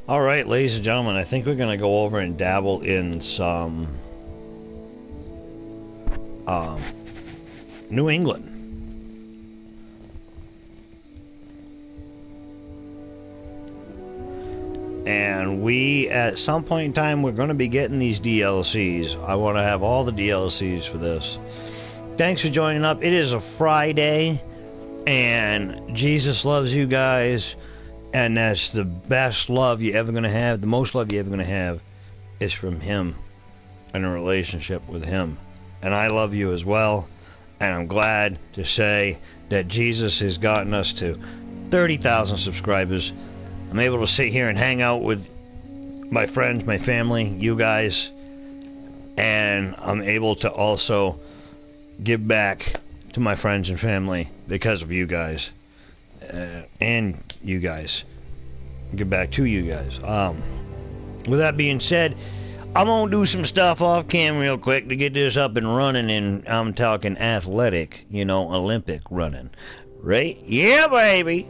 Alright, ladies and gentlemen, I think we're going to go over and dabble in some New England. And we, at some point in time, we're going to be getting these DLCs. I want to have all the DLCs for this. Thanks for joining up. It is a Friday, and Jesus loves you guys, and that's the best love you're ever going to have. The most love you're ever going to have is from Him, and a relationship with Him. And I love you as well, and I'm glad to say that Jesus has gotten us to 30,000 subscribers. I'm able to sit here and hang out with my friends, my family, you guys, and I'm able to also give back to my friends and family because of you guys, and you guys. Give back to you guys. With that being said, I'm gonna do some stuff off cam real quick to get this up and running, and I'm talking athletic, Olympic running. Right? Yeah, baby!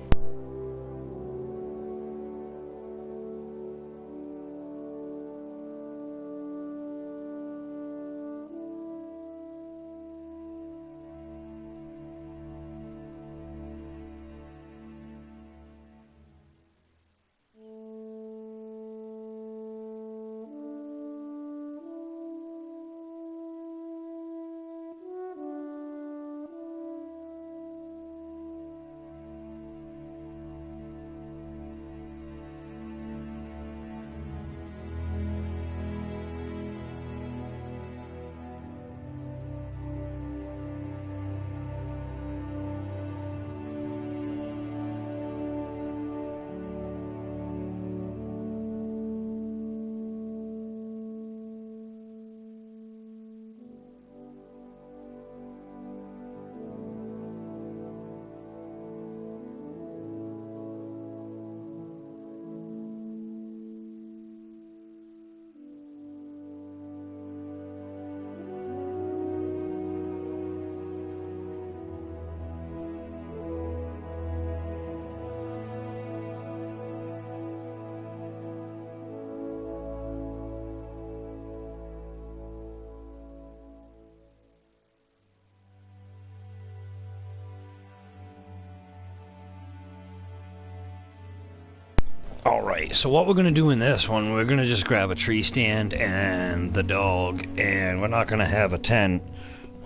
Alright, so what we're going to do in this one, we're going to just grab a tree stand and the dog, and we're not going to have a tent.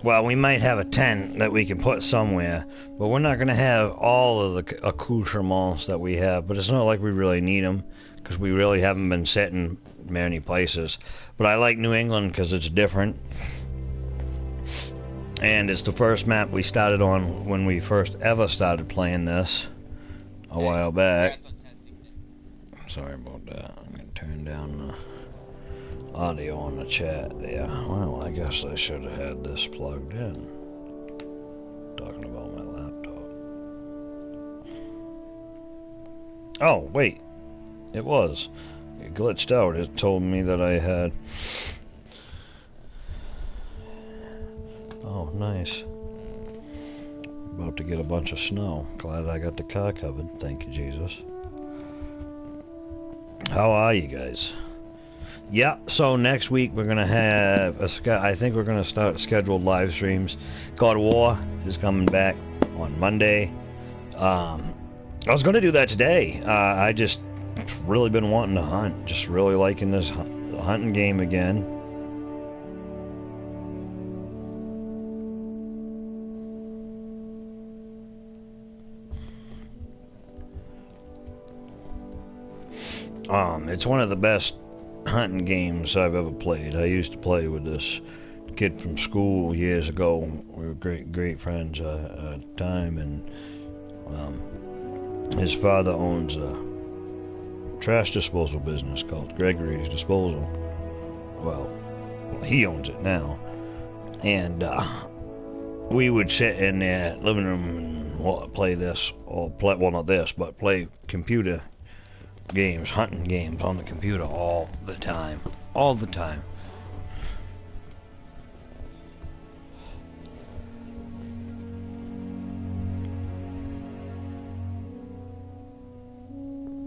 Well, we might have a tent that we can put somewhere, but we're not going to have all of the accoutrements that we have, but it's not like we really need them, because we really haven't been sitting many places. But I like New England because it's different, and it's the first map we started on when we first ever started playing this a while back. Sorry about that. I'm going to turn down the audio on the chat there. Well, I guess I should have had this plugged in. Talking about my laptop. Oh, wait. It was. It glitched out. It told me that I had... Oh, nice. About to get a bunch of snow. Glad I got the car covered. Thank you, Jesus. How are you guys? Yeah, so next week we're going to have, I think we're going to start scheduled live streams. God of War is coming back on Monday. I was going to do that today. I just really been wanting to hunt. Just really liking this hunting game again. It's one of the best hunting games I've ever played. I used to play with this kid from school years ago. We were great friends at the time, and his father owns a trash disposal business called Gregory's Disposal. Well, he owns it now, and we would sit in the living room and play this, or play, well, not this, but play computer games, hunting games on the computer all the time. All the time.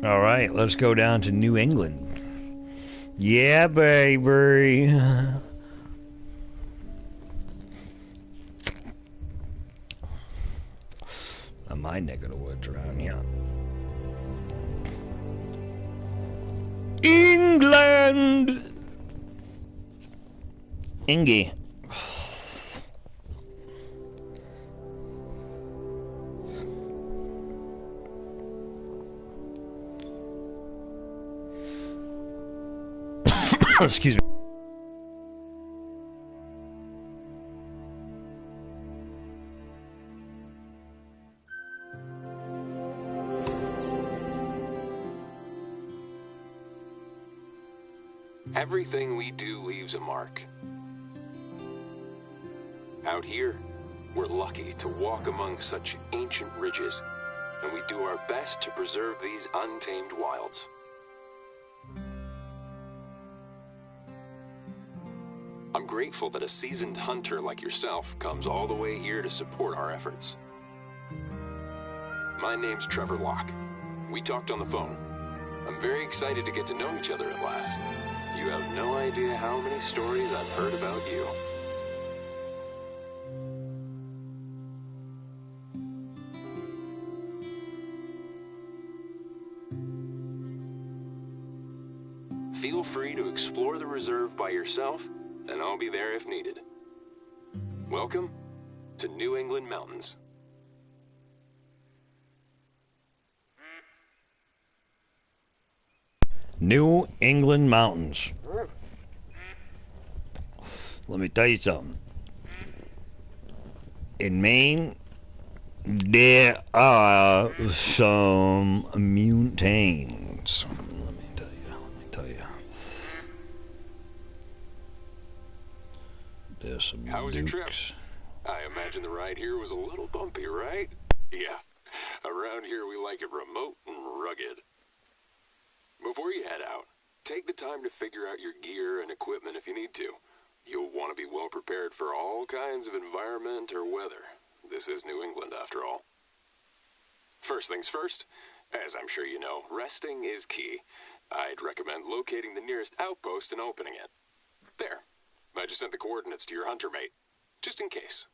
All right, let's go down to New England. Yeah, baby. My neck of the woods around here. England! Ingy. Excuse me. Everything we do leaves a mark. Out here, we're lucky to walk among such ancient ridges, and we do our best to preserve these untamed wilds. I'm grateful that a seasoned hunter like yourself comes all the way here to support our efforts. My name's Trevor Locke. We talked on the phone. I'm very excited to get to know each other at last. You have no idea how many stories I've heard about you. Feel free to explore the reserve by yourself, and I'll be there if needed. Welcome to New England Mountains. New England Mountains. Let me tell you something. In Maine, there are some mountains. Let me tell you. There's some How was your trip? dukes. I imagine the ride here was a little bumpy, right? Yeah, around here we like it remote and rugged. Before you head out, take the time to figure out your gear and equipment if you need to. You'll want to be well prepared for all kinds of environment or weather. This is New England, after all. First things first, as I'm sure you know, resting is key. I'd recommend locating the nearest outpost and opening it. There. I just sent the coordinates to your hunter mate, just in case.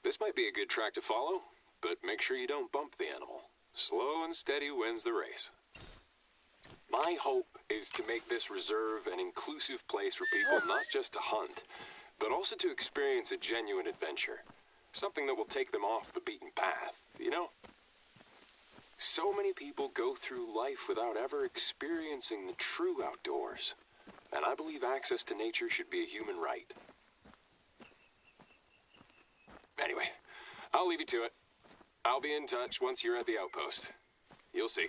This might be a good track to follow, but make sure you don't bump the animal. Slow and steady wins the race. My hope is to make this reserve an inclusive place for people not just to hunt, but also to experience a genuine adventure. Something that will take them off the beaten path, you know? So many people go through life without ever experiencing the true outdoors, and I believe access to nature should be a human right. Anyway, I'll leave you to it. I'll be in touch once you're at the outpost. You'll see.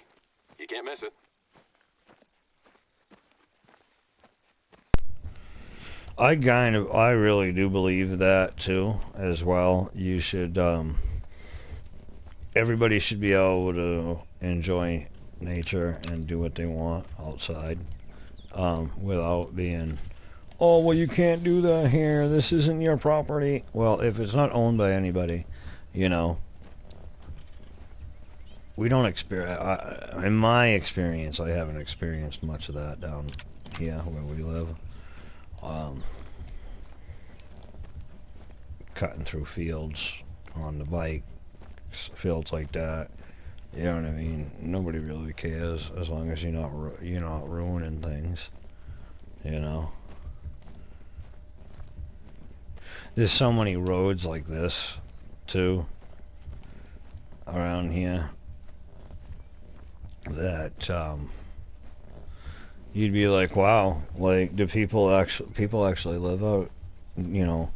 You can't miss it. I really do believe that too, as well. You should, everybody should be able to enjoy nature and do what they want outside, without being, oh, well, you can't do that here. This isn't your property. Well, if it's not owned by anybody, you know, we don't experience, in my experience, I haven't experienced much of that down here where we live. Cutting through fields on the bike, fields like that, you know what I mean? Nobody really cares as long as you're not ruining things, you know? There's so many roads like this too around here that you'd be like, wow, like, do people actually live out, you know?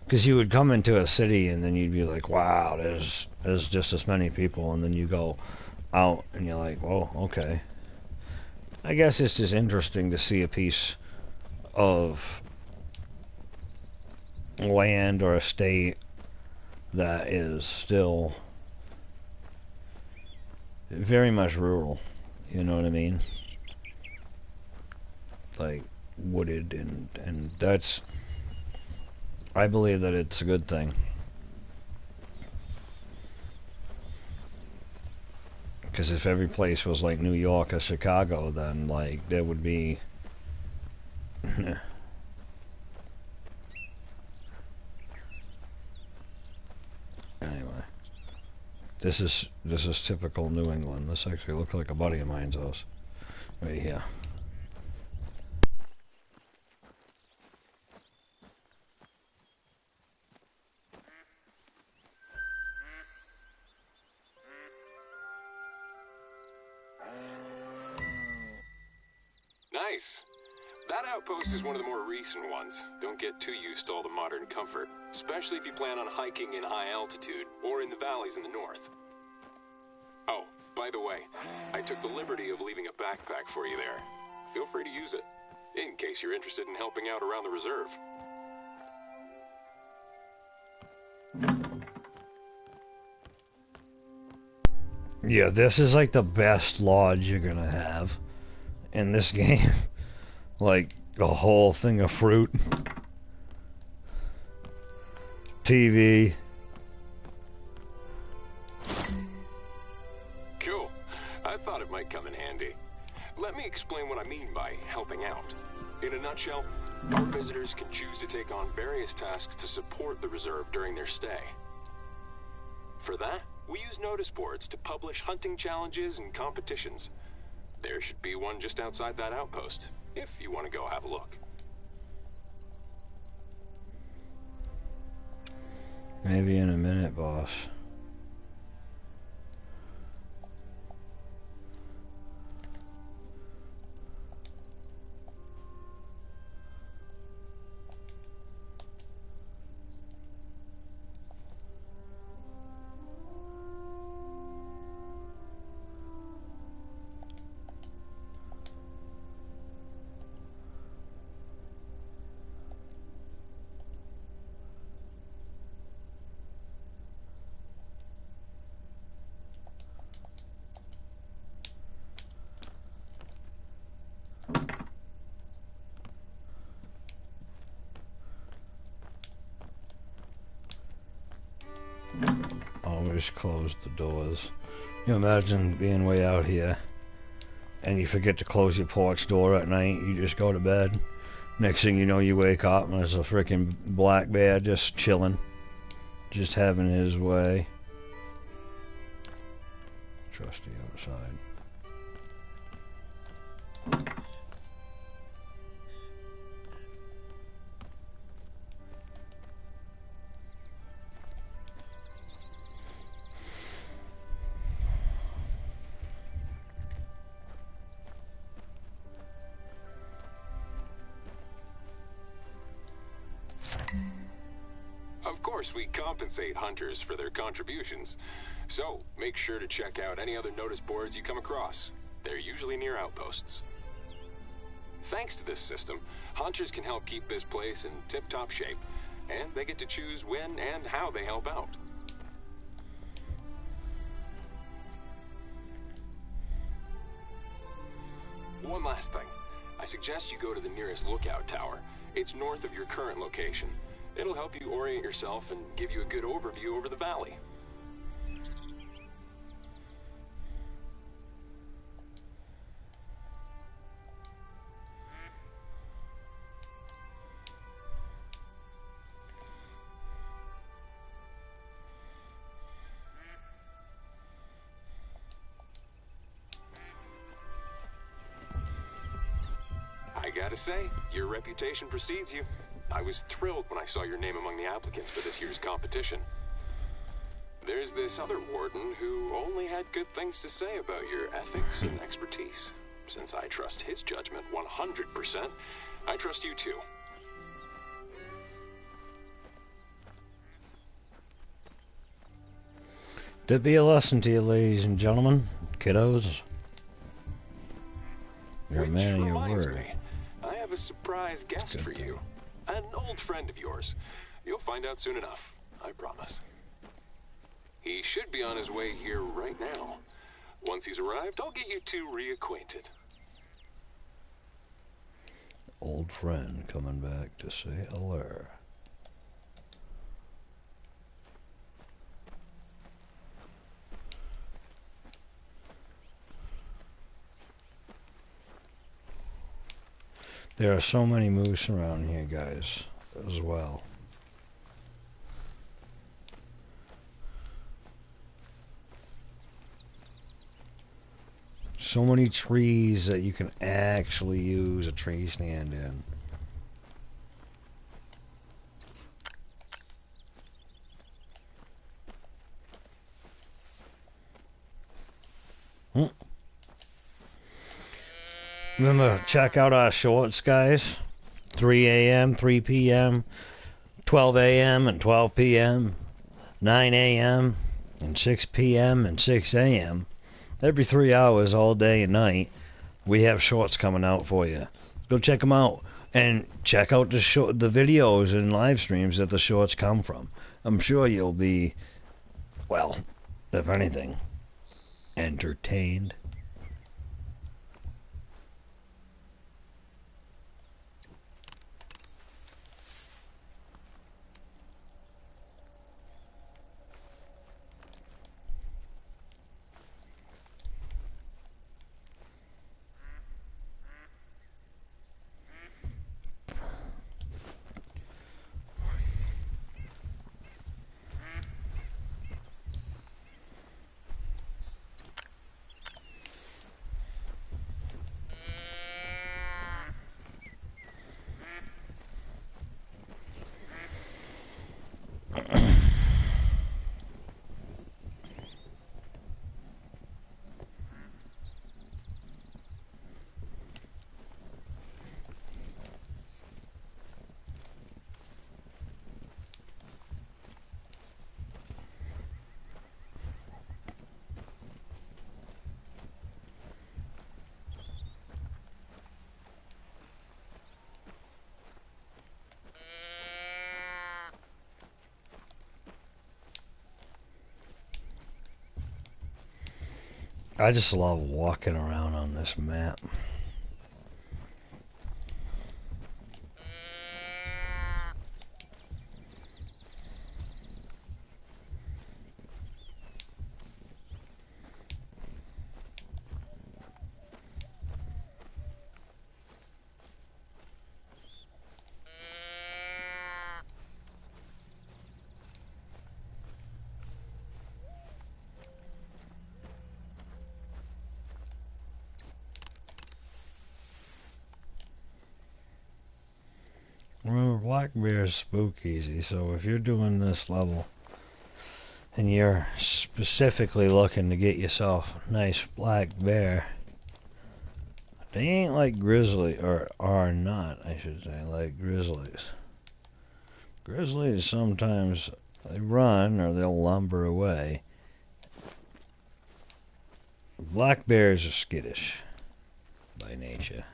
Because you would come into a city and then you'd be like, wow, there's just as many people, and then you go out and you're like, well, okay. I guess it's just interesting to see a piece of land or a state that is still very much rural, you know what I mean? Like wooded, and that's, I believe that it's a good thing. Because if every place was like New York or Chicago, then like there would be anyway. This is typical New England. This actually looks like a buddy of mine's house right here. Nice. That outpost is one of the more recent ones. Don't get too used to all the modern comfort, especially if you plan on hiking in high altitude or in the valleys in the north. Oh, by the way, I took the liberty of leaving a backpack for you there. Feel free to use it, in case you're interested in helping out around the reserve. Yeah, this is like the best lodge you're gonna have in this game. Like a whole thing of fruit, TV. Cool. I thought it might come in handy. Let me explain what I mean by helping out. In a nutshell, our visitors can choose to take on various tasks to support the reserve during their stay. For that, we use notice boards to publish hunting challenges and competitions. There should be one just outside that outpost, if you want to go have a look. Maybe in a minute, boss. Always close the doors. You imagine being way out here and you forget to close your porch door at night. You just go to bed. Next thing you know, you wake up and there's a freaking black bear just chilling, just having his way. Trusty outside. Of course, we compensate hunters for their contributions, so make sure to check out any other notice boards you come across. They're usually near outposts. Thanks to this system, hunters can help keep this place in tip-top shape, and they get to choose when and how they help out. One last thing. I suggest you go to the nearest lookout tower. It's north of your current location. It'll help you orient yourself and give you a good overview over the valley. I gotta say, your reputation precedes you. I was thrilled when I saw your name among the applicants for this year's competition. There's this other warden who only had good things to say about your ethics and expertise. Since I trust his judgment 100%, I trust you too. There'd be a lesson to you, ladies and gentlemen, kiddos. You're a man of your word. Me, I have a surprise guest for you. An old friend of yours. You'll find out soon enough, I promise. He should be on his way here right now. Once he's arrived, I'll get you two reacquainted. Old friend coming back to say hello. There are so many moose around here, guys, as well. So many trees that you can actually use a tree stand in. Remember, check out our shorts, guys. 3 a.m., 3 p.m., 12 a.m. and 12 p.m., 9 a.m. and 6 p.m. and 6 a.m. Every 3 hours, all day and night, we have shorts coming out for you. Go check them out. And check out the videos and live streams that the shorts come from. I'm sure you'll be, well, if anything, entertained. I just love walking around on this map. Remember, black bears spook easy, so if you're doing this level and you're specifically looking to get yourself a nice black bear, they ain't like grizzly, or are not, I should say, like grizzlies. Grizzlies sometimes, they run or they'll lumber away. Black bears are skittish by nature.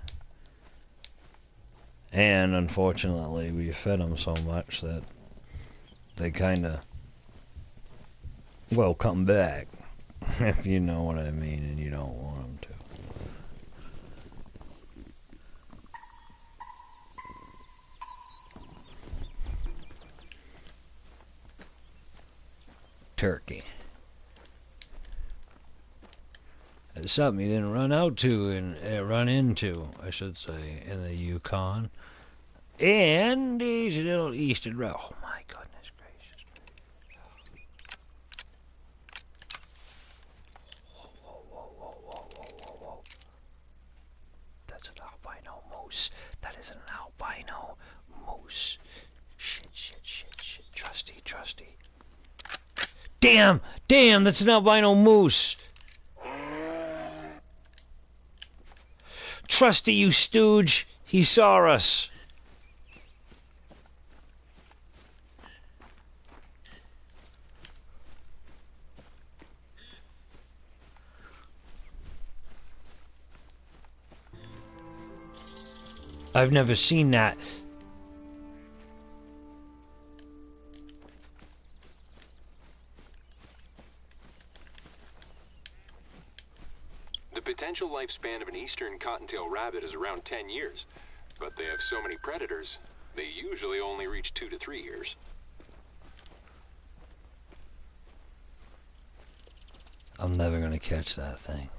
And unfortunately, we fed them so much that they kind of, well, come back, if you know what I mean, and you don't want them to. Turkey. It's something you didn't run into, I should say, in the Yukon. And these little eastern row. Oh my goodness gracious. Whoa, whoa, whoa, whoa, whoa, whoa, whoa, whoa. That's an albino moose. That is an albino moose. Shit, shit, shit, shit. Trusty. Damn, that's an albino moose. Trusty, you stooge. He saw us. I've never seen that. potential lifespan of an eastern cottontail rabbit is around 10 years, but they have so many predators, they usually only reach 2 to 3 years. I'm never gonna catch that thing.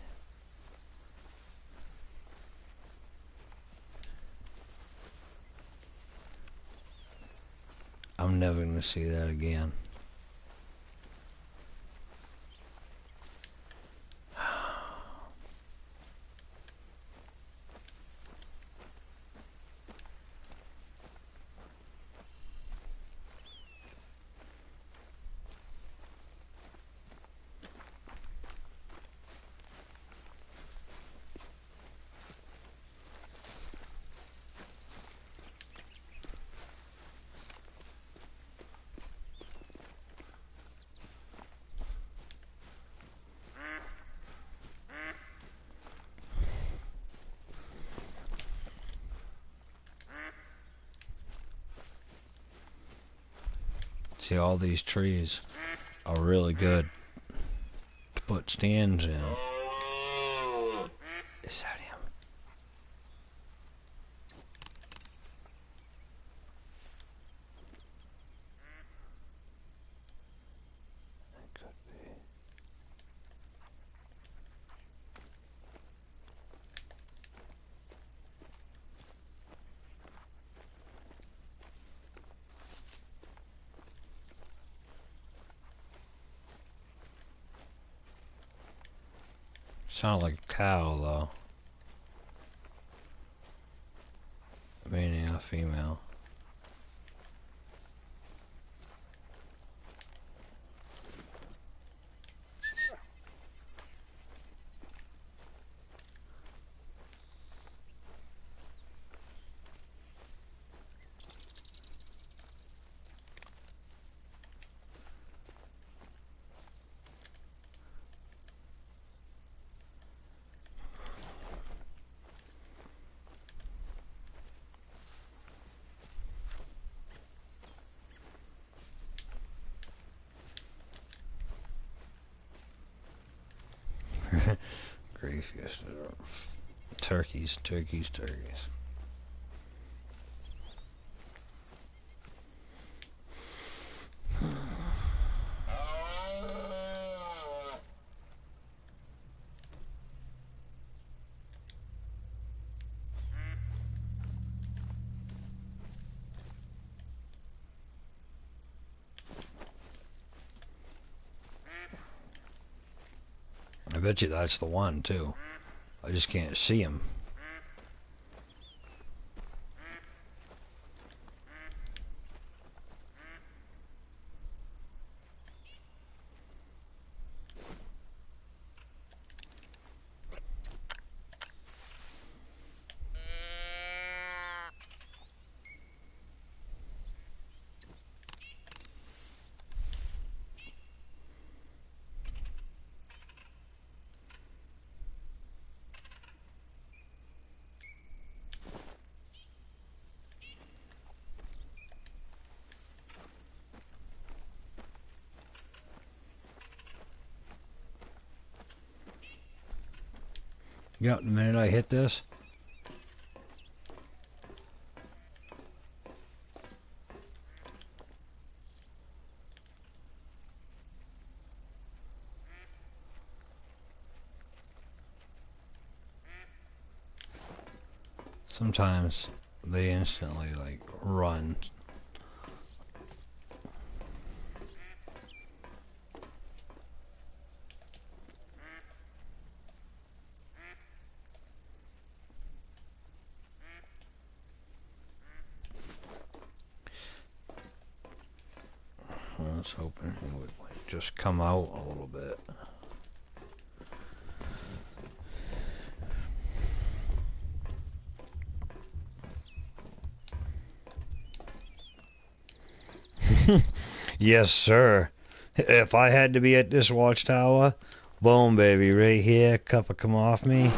I'm never gonna see that again. See, all these trees are really good to put stands in. Is that him? That could be. Sound like a cow, though. Meaning a female. Grief, yes. Turkeys. I bet you that's the one, too. I just can't see him. Yep, the minute I hit this, sometimes they instantly like run. I was hoping he would like just come out a little bit. Yes, sir. If I had to be at this watchtower, boom, baby, right here, cup of come off me.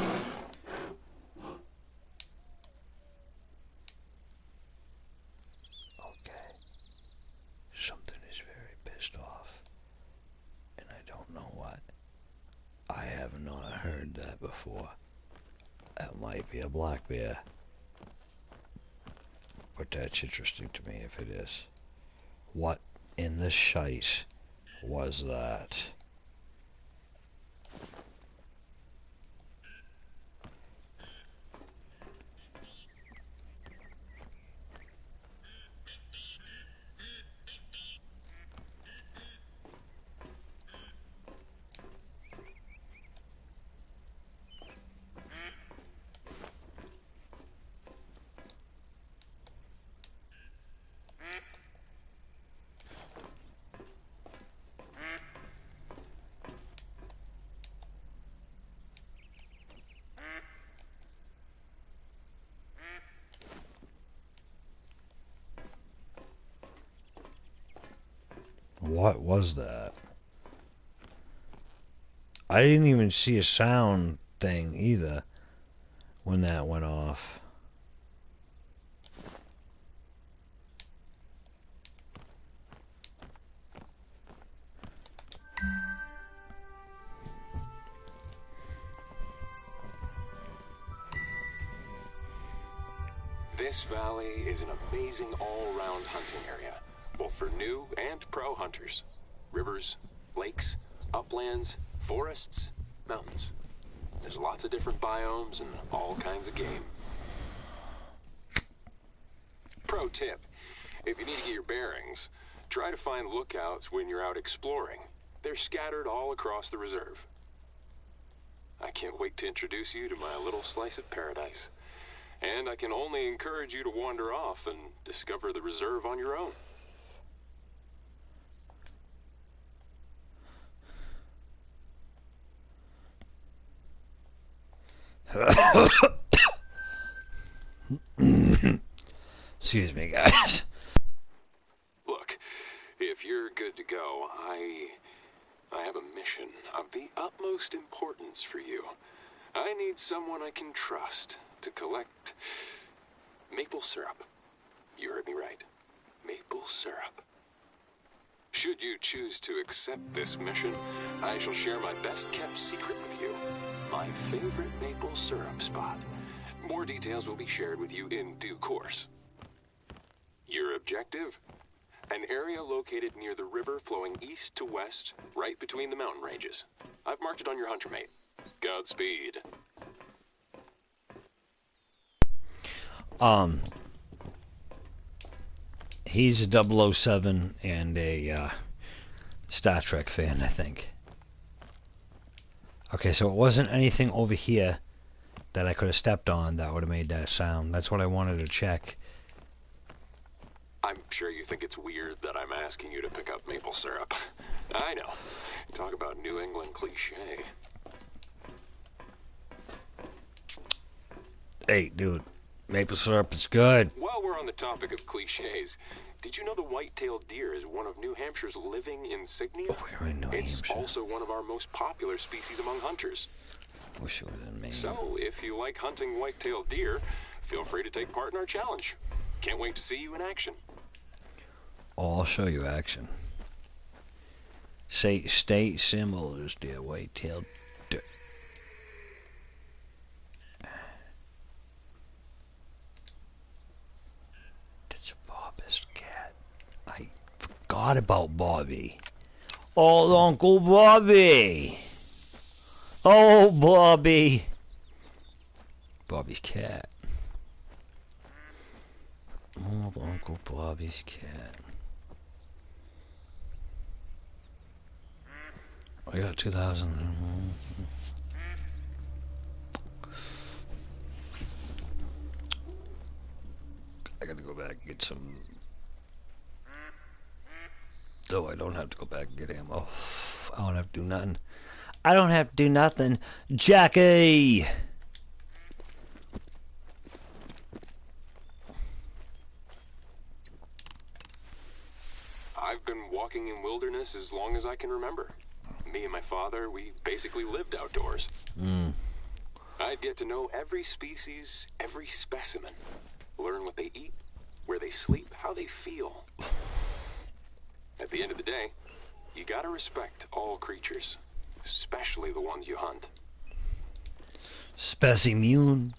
Okay. Something is very pissed off. And I don't know what. I have not heard that before. That might be a black bear. But that's interesting to me if it is. What in the shite was that? What was that? I didn't even see a sound thing either when that went off. This valley is an amazing all-round hunting area, both for new and pro hunters. Rivers, lakes, uplands, forests, mountains. There's lots of different biomes and all kinds of game. Pro tip, if you need to get your bearings, try to find lookouts when you're out exploring. They're scattered all across the reserve. I can't wait to introduce you to my little slice of paradise. And I can only encourage you to wander off and discover the reserve on your own. Excuse me, guys. Look, if you're good to go, I have a mission of the utmost importance for you. I need someone I can trust to collect maple syrup. You heard me right. Maple syrup. Should you choose to accept this mission, I shall share my best-kept secret with you. My favorite maple syrup spot. More details will be shared with you in due course. Your objective? An area located near the river flowing east to west, right between the mountain ranges. I've marked it on your hunter mate. Godspeed. He's a 007 and a Star Trek fan, I think. Okay, so it wasn't anything over here that I could have stepped on that would have made that sound. That's what I wanted to check. I'm sure you think it's weird that I'm asking you to pick up maple syrup. I know. Talk about New England cliche. Hey, dude. Maple syrup is good. While we're on the topic of cliches, did you know the white-tailed deer is one of New Hampshire's living insignia? We're in New It's Hampshire. also one of our most popular species among hunters. Wish it was in Maine. So, if you like hunting white-tailed deer, feel free to take part in our challenge. Can't wait to see you in action. Oh, I'll show you action. Say, state symbols, dear white-tailed deer. That's Bobby's cat. I forgot about Bobby. Oh, Uncle Bobby. Oh, Bobby. Bobby's cat. Oh, Uncle Bobby's cat. I got 2,000. I gotta go back and get some. Oh, I don't have to go back and get ammo. I don't have to do nothing. I don't have to do nothing. Jackie! I've been walking in wilderness as long as I can remember. Me and my father, we basically lived outdoors. I'd get to know every species, every specimen. Learn what they eat, where they sleep, how they feel. At the end of the day, you gotta respect all creatures, especially the ones you hunt. Specimune.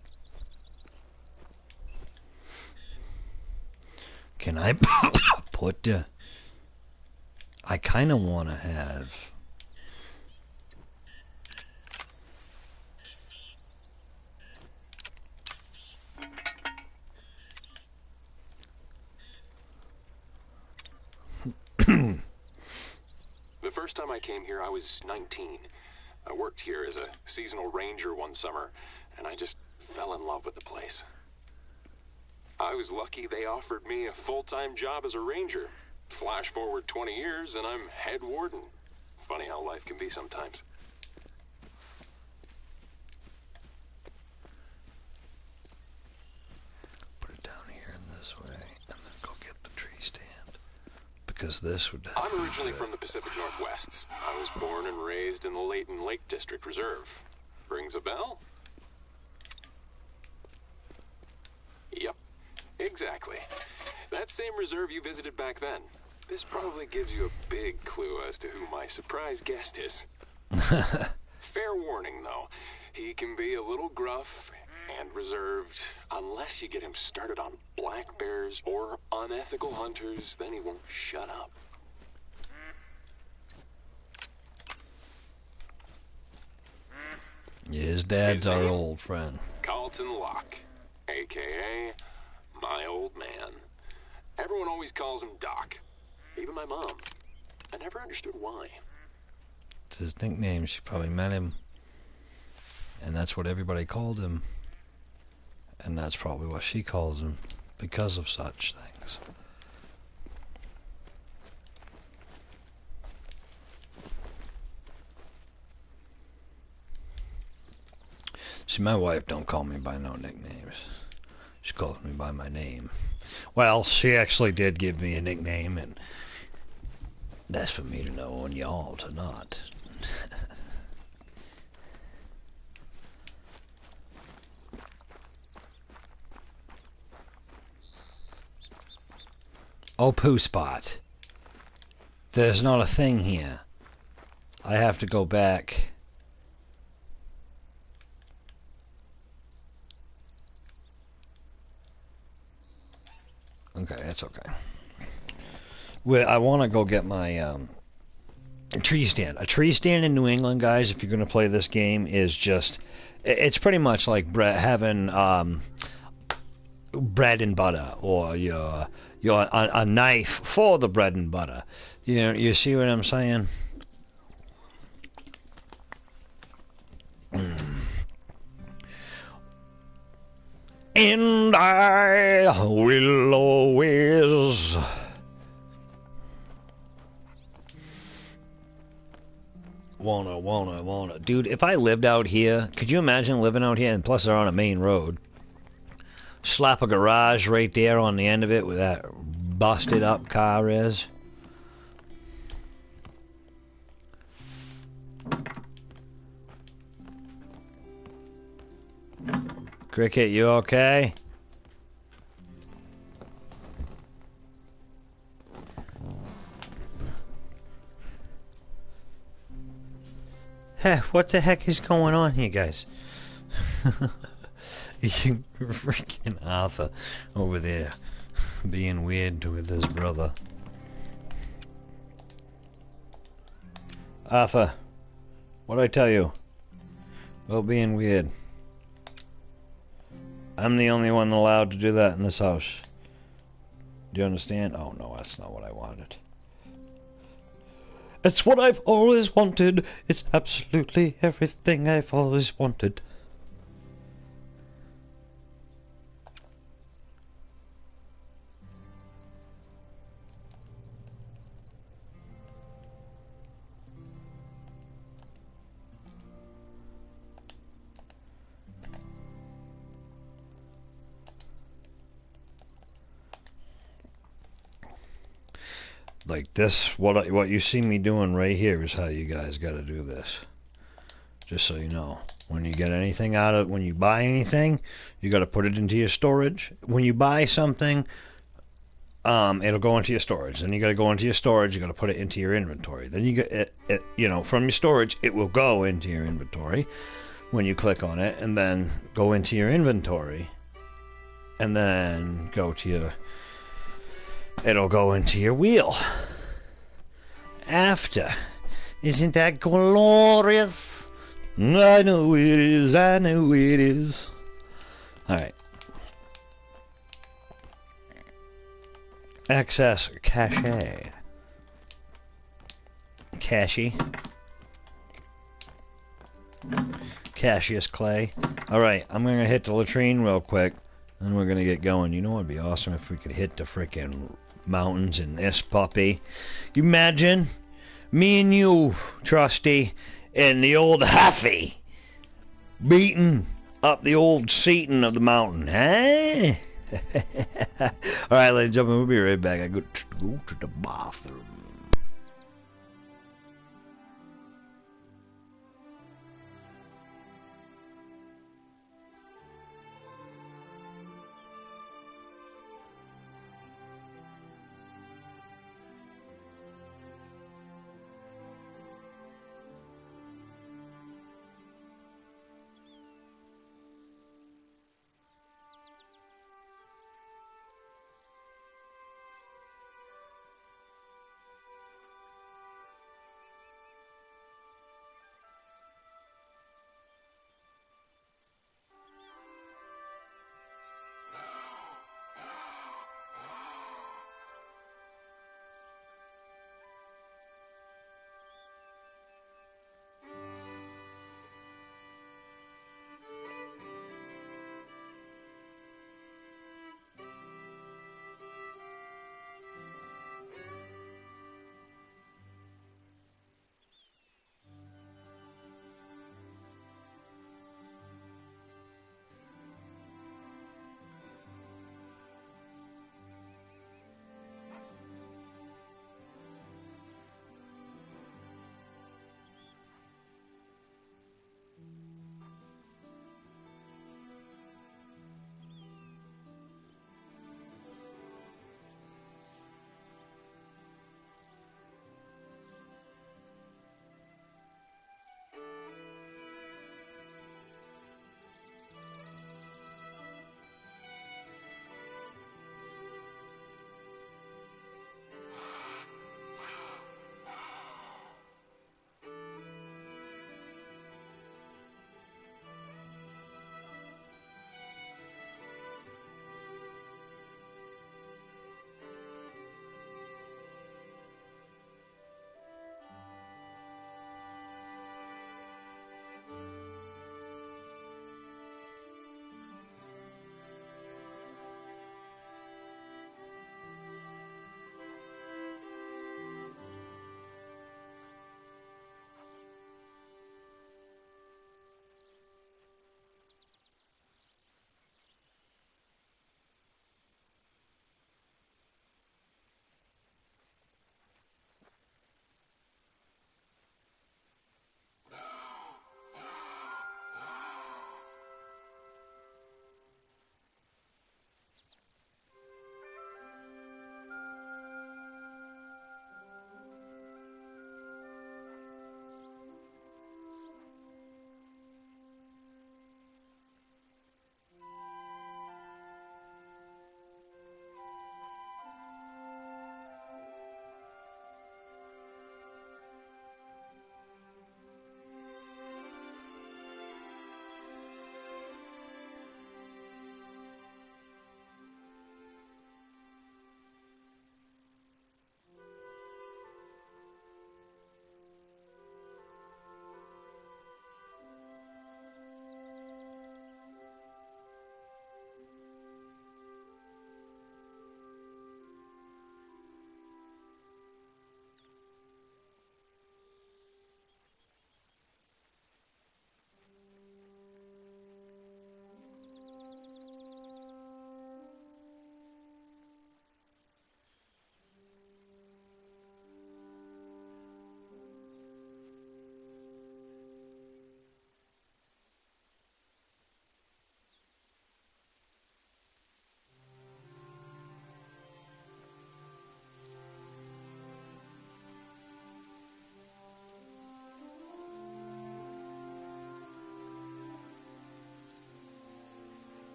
Can I put the... I kind of want to have... The first time I came here, I was 19. I worked here as a seasonal ranger one summer, and I just fell in love with the place. I was lucky they offered me a full-time job as a ranger. Flash forward 20 years, and I'm head warden. Funny how life can be sometimes. Put it down here in this way, and then go get the tree stand. Because this would... I'm originally from the Pacific Northwest. I was born and raised in the Layton Lake District Reserve. Rings a bell? Yep, exactly. That same reserve you visited back then. This probably gives you a big clue as to who my surprise guest is. Fair warning, though. He can be a little gruff and reserved. Unless you get him started on black bears or unethical hunters, then he won't shut up. Yeah, his dad's our old friend. Carlton Locke, a.k.a. my old man. Everyone always calls him Doc. Even my mom. I never understood why. It's his nickname. She probably met him. And that's what everybody called him. And that's probably what she calls him. Because of such things. See, my wife don't call me by no nicknames. She calls me by my name. Well, she actually did give me a nickname, and that's for me to know and y'all to not. Oh, poo spot. There's not a thing here. I have to go back. Okay, that's okay. Well, I want to go get my tree stand. A tree stand in New England, guys, if you're going to play this game, is just... It's pretty much like having bread and butter, or a knife for the bread and butter. You know, you see what I'm saying? And I will always wanna. Dude, if I lived out here, could you imagine living out here? And plus they're on a main road. Slap a garage right there on the end of it where that busted up car is. Cricket, you okay? Hey, what the heck is going on here, guys? You freaking Arthur over there being weird with his brother. Arthur, what'd I tell you? Well, being weird. I'm the only one allowed to do that in this house. Do you understand? Oh no, that's not what I wanted. It's what I've always wanted. It's absolutely everything I've always wanted. Like this, what you see me doing right here is how you guys got to do this. Just so you know, when you get anything out of, when you buy anything, you got to put it into your storage. When you buy something, it'll go into your storage. Then you got to go into your storage. You got to put it into your inventory. Then you get it, you know, from your storage, it will go into your inventory. when you click on it, and then go into your inventory, and then go to your, it'll go into your wheel. After. Isn't that glorious? I know it is, I know it is. Alright. Access cache. Cassius Clay. Alright, I'm gonna hit the latrine real quick, and we're gonna get going. You know what'd be awesome if we could hit the freaking mountains in this puppy? You imagine me and you, Trusty, and the old Huffy beating up the old Seaton of the mountain, huh? Alright, ladies and gentlemen, we'll be right back. I go to the bathroom.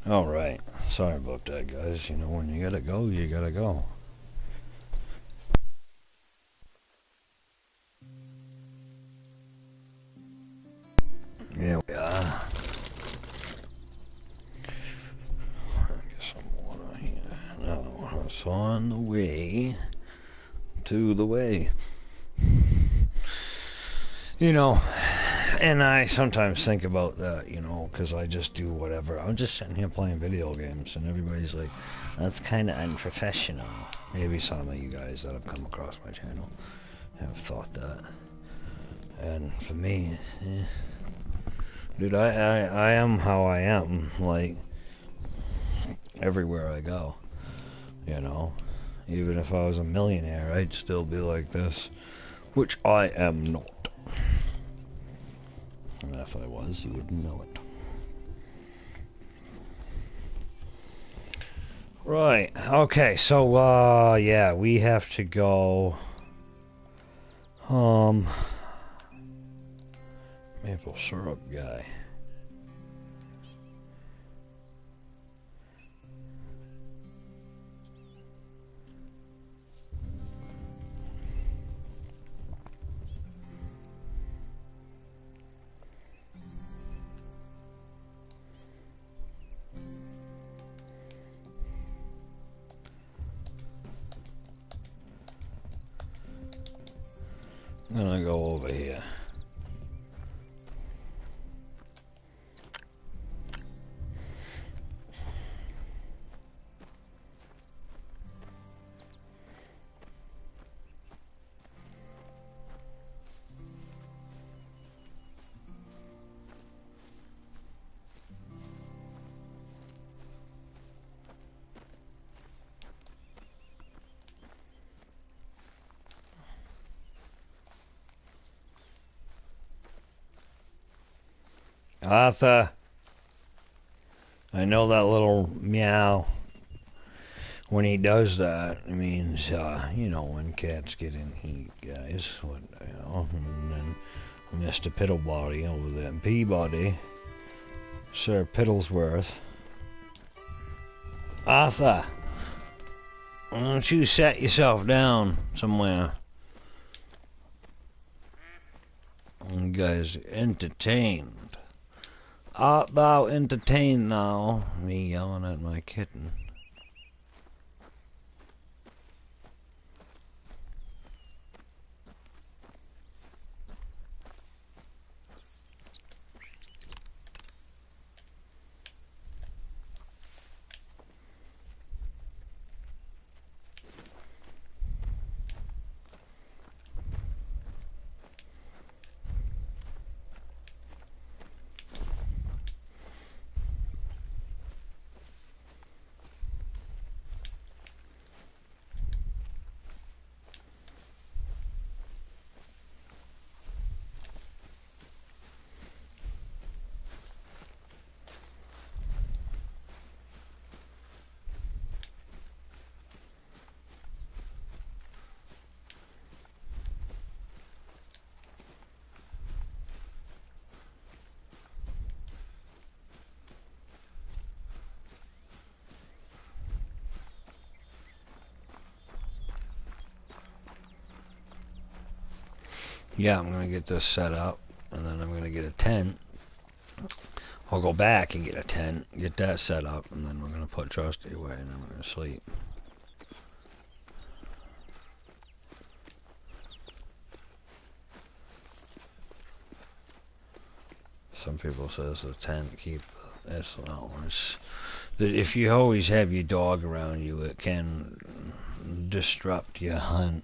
All right. Sorry about that, guys. You know, when you gotta go, you gotta go. Here we are. Get some water here. Now, it's on the way to the way. You know, and I sometimes think about that, you know, because I just do whatever. I'm just sitting here playing video games, and everybody's like, that's kind of unprofessional. Maybe some of you guys that have come across my channel have thought that. And for me, dude, I am how I am, like, everywhere I go, you know. Even if I was a millionaire, I'd still be like this, which I am not. And if I was, you wouldn't know it. Right, okay, so, yeah, we have to go, maple syrup guy. I'm gonna go over here. Arthur, I know that little meow. When he does that, it means, you know, when cats get in heat, guys. What, you know, and then Mr. Piddlebody over there, Peabody, Sir Piddlesworth. Arthur, why don't you set yourself down somewhere? You guys entertained. Art thou entertained now? Me yelling at my kitten. Yeah, I'm gonna get this set up, and then I'm gonna get a tent. I'll go back and get a tent, get that set up, and then we're gonna put Trusty away, and then we're gonna sleep. Some people says the tent keep as well. If you always have your dog around you, it can disrupt your hunt.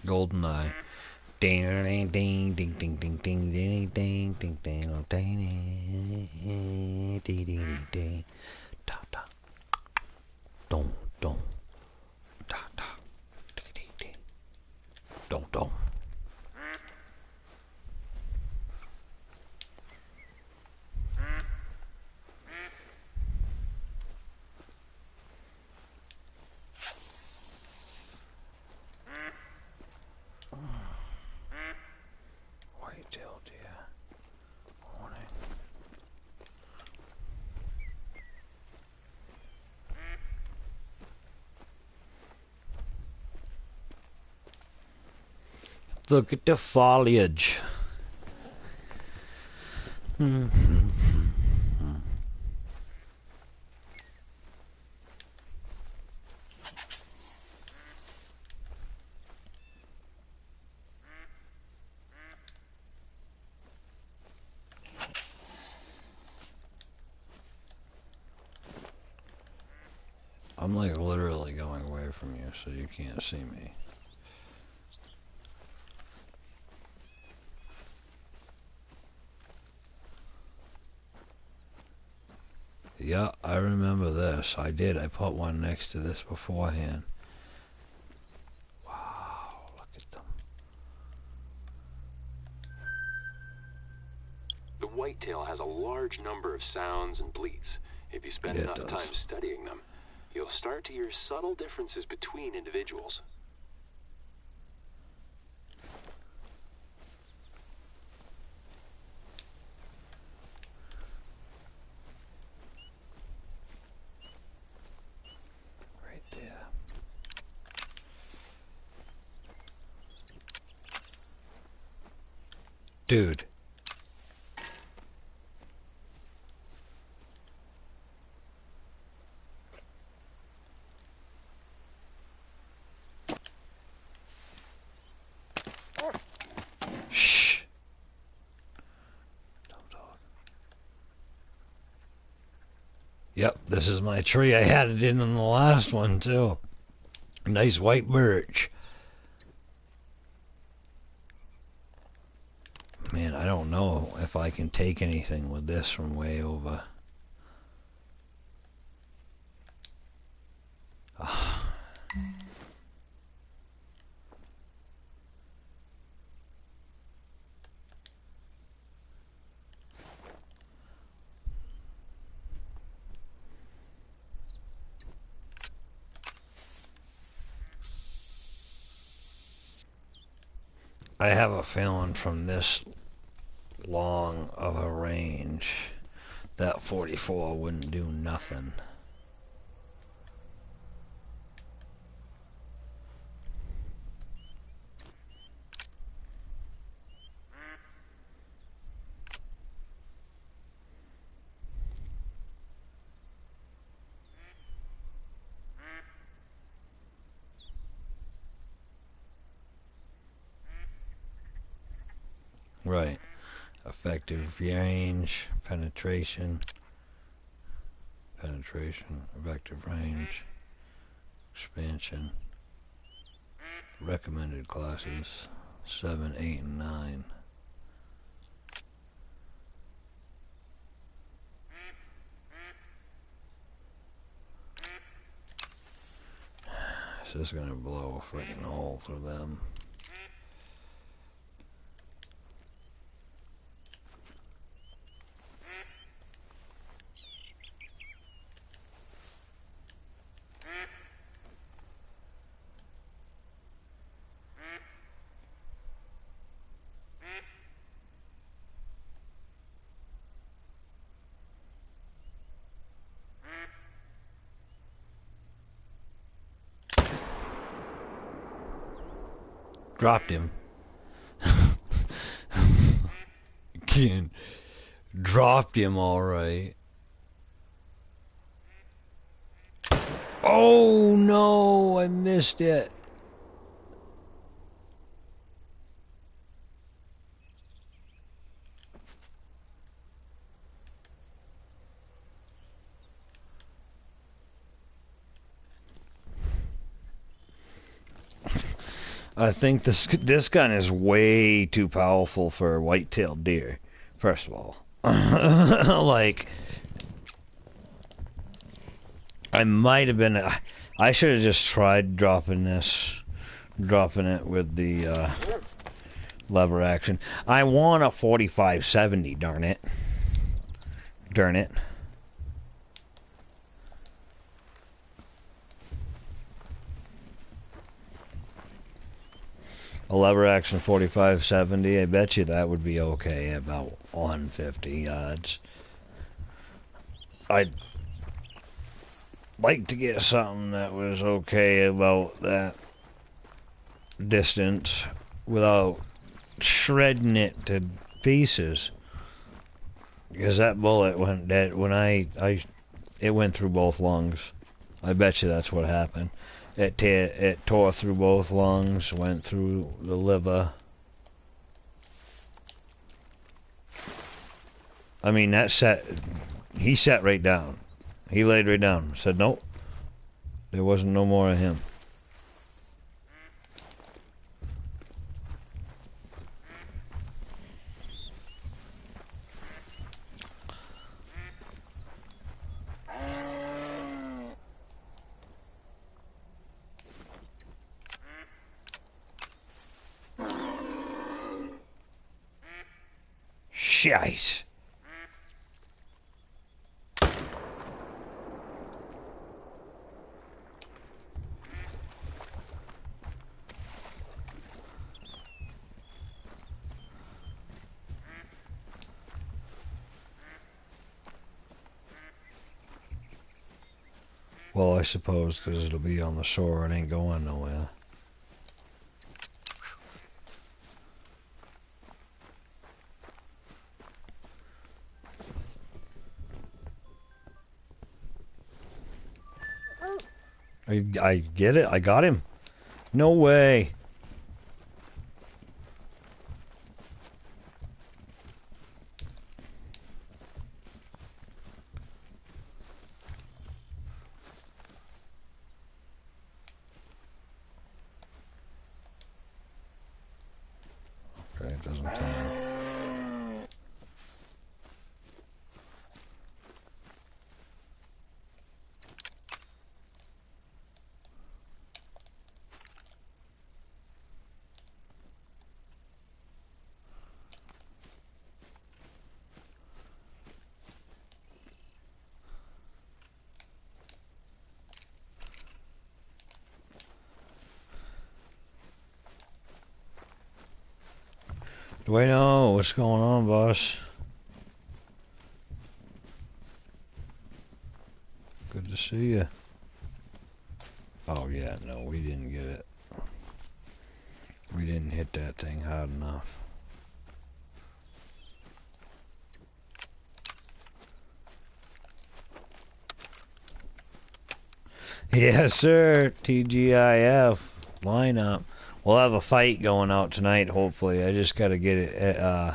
GoldenEye. Ding ding ding ding ding ding ding ding ding ding ding ding ding ding. Da da. Dong dong. Da da. Ding ding ding. Dong dong. Look at the foliage. I'm like literally going away from you so you can't see me. Yeah, I remember this. I did. I put one next to this beforehand. Wow, look at them. The whitetail has a large number of sounds and bleats. If you spend enough time studying them, you'll start to hear subtle differences between individuals. Right there. Dude. Shh. Don't talk. Yep, this is my tree. I had it in the last one too. Nice white birch. Man, I don't know if I can take anything with this from way over. I have a feeling from this long of a range that 44 wouldn't do nothing. Right. Effective range, penetration, effective range, expansion, recommended classes, 7, 8, and 9. This is gonna blow a freaking hole through them. Dropped him. Again, dropped him all right. Oh no, I missed it. I think this gun is way too powerful for white-tailed deer. First of all, like I might have been. I should have just tried dropping it with the lever action. I want a 45-70. Darn it! Darn it! A lever action 45-70, I bet you that would be okay, about 150 yards. I'd like to get something that was okay about that distance. without shredding it to pieces. Because that bullet went dead when it went through both lungs. I bet you that's what happened. It tore through both lungs, went through the liver. I mean, he sat right down. He laid right down. Said, nope. There wasn't no more of him. Shite. Well, I suppose because it'll be on the shore, it ain't going nowhere. I get it. I got him. No way. Okay, it doesn't tell me. Do I know what's going on, boss? Good to see you. Oh, yeah, no, we didn't get it. We didn't hit that thing hard enough. Yes, sir. TGIF lineup. We'll have a fight going out tonight, hopefully. I just got to get it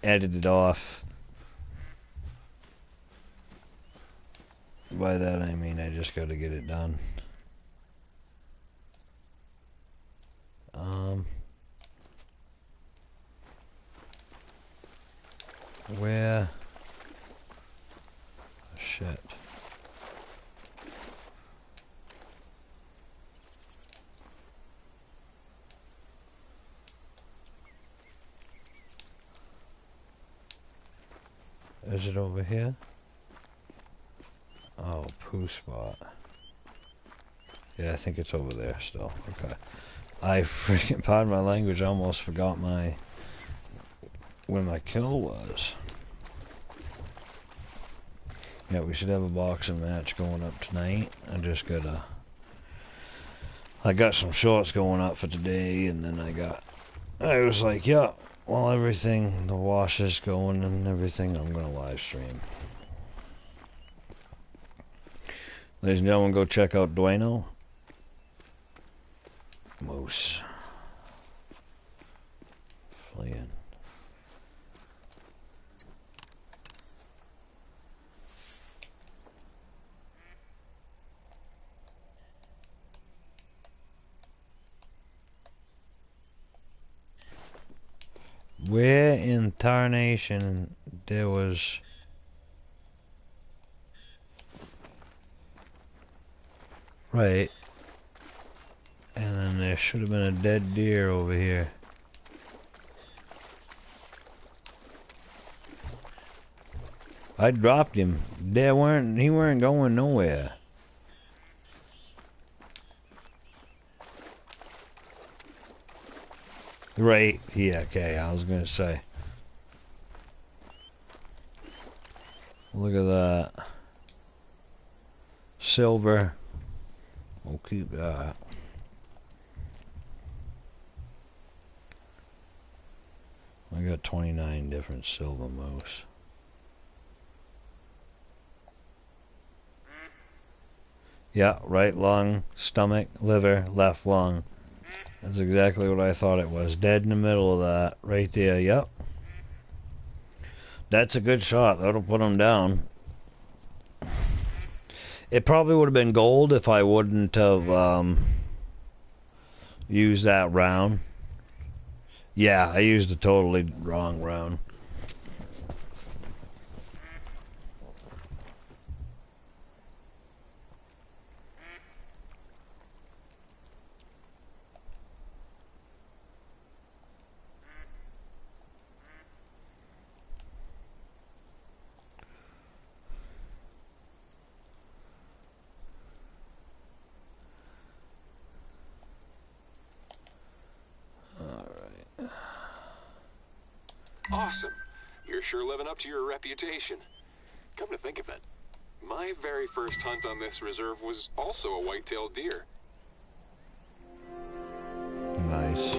edited off. By that I mean I just got to get it done. Where? Shit. Is it over here? Oh, poo spot. Yeah, I think it's over there still. Okay. I freaking, pardon my language, I almost forgot where my kill was. Yeah, we should have a boxing match going up tonight. I got some shorts going up for today, and then I was like, yeah, well, the wash is going and everything, I'm gonna live stream. Ladies and gentlemen, go check out Dueno. Moose. Fleeing. Where in tarnation there was... Right. And then there should have been a dead deer over here. I dropped him. He weren't going nowhere. Right. Yeah, okay, I was gonna say. Look at that. Silver. We'll keep that. got 29 different silver moose. Yeah, right lung, stomach, liver, left lung. That's exactly what I thought it was. Dead in the middle of that. Right there, yep. That's a good shot. That'll put him down. It probably would have been gold if I wouldn't have used that round. Yeah, I used the totally wrong round. Awesome. You're sure living up to your reputation. Come to think of it, my very first hunt on this reserve was also a white-tailed deer. Nice.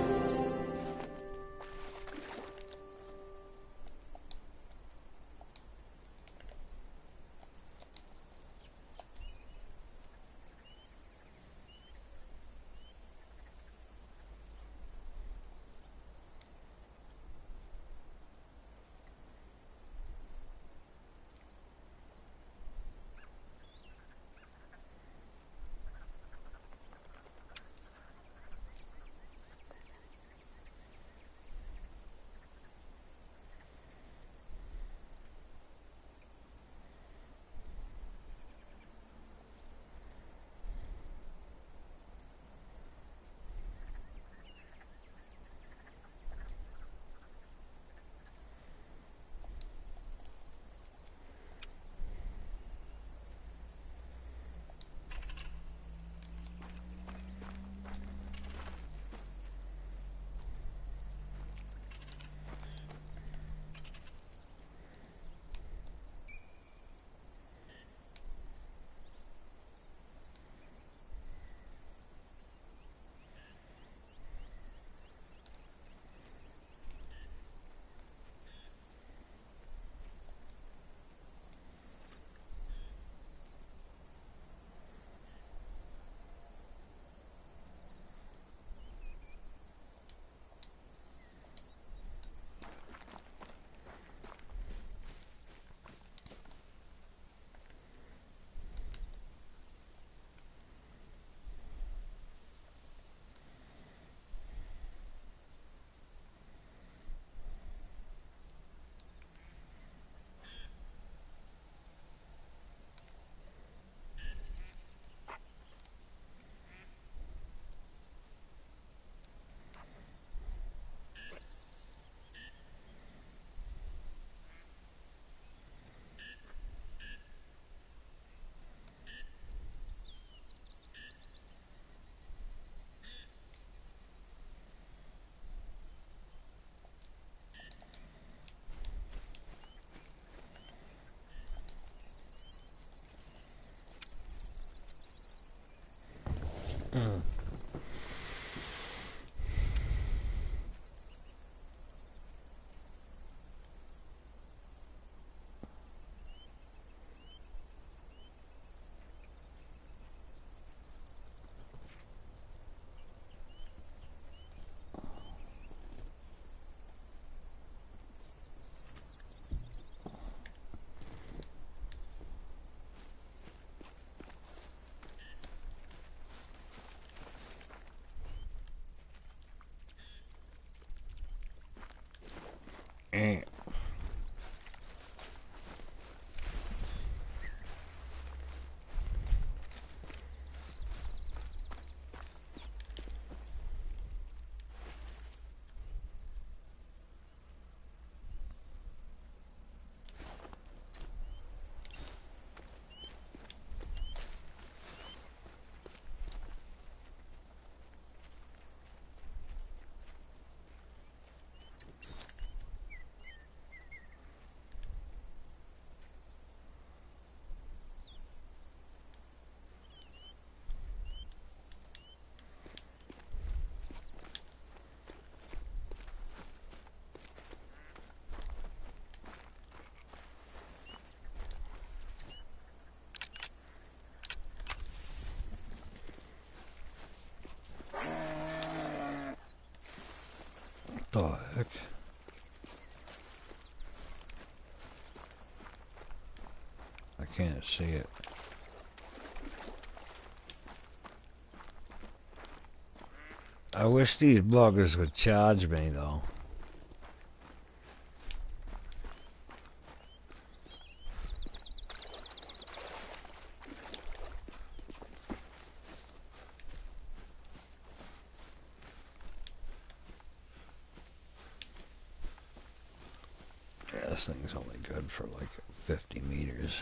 the heck? I can't see it. I wish these buggers would charge me though. Yeah, this thing's only good for like 50 meters.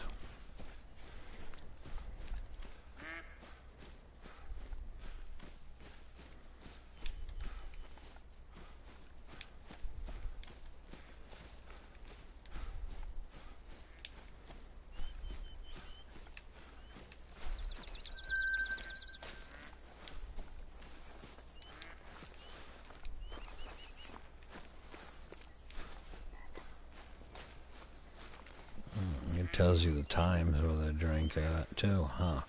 It tells you the times where they drink at too, huh?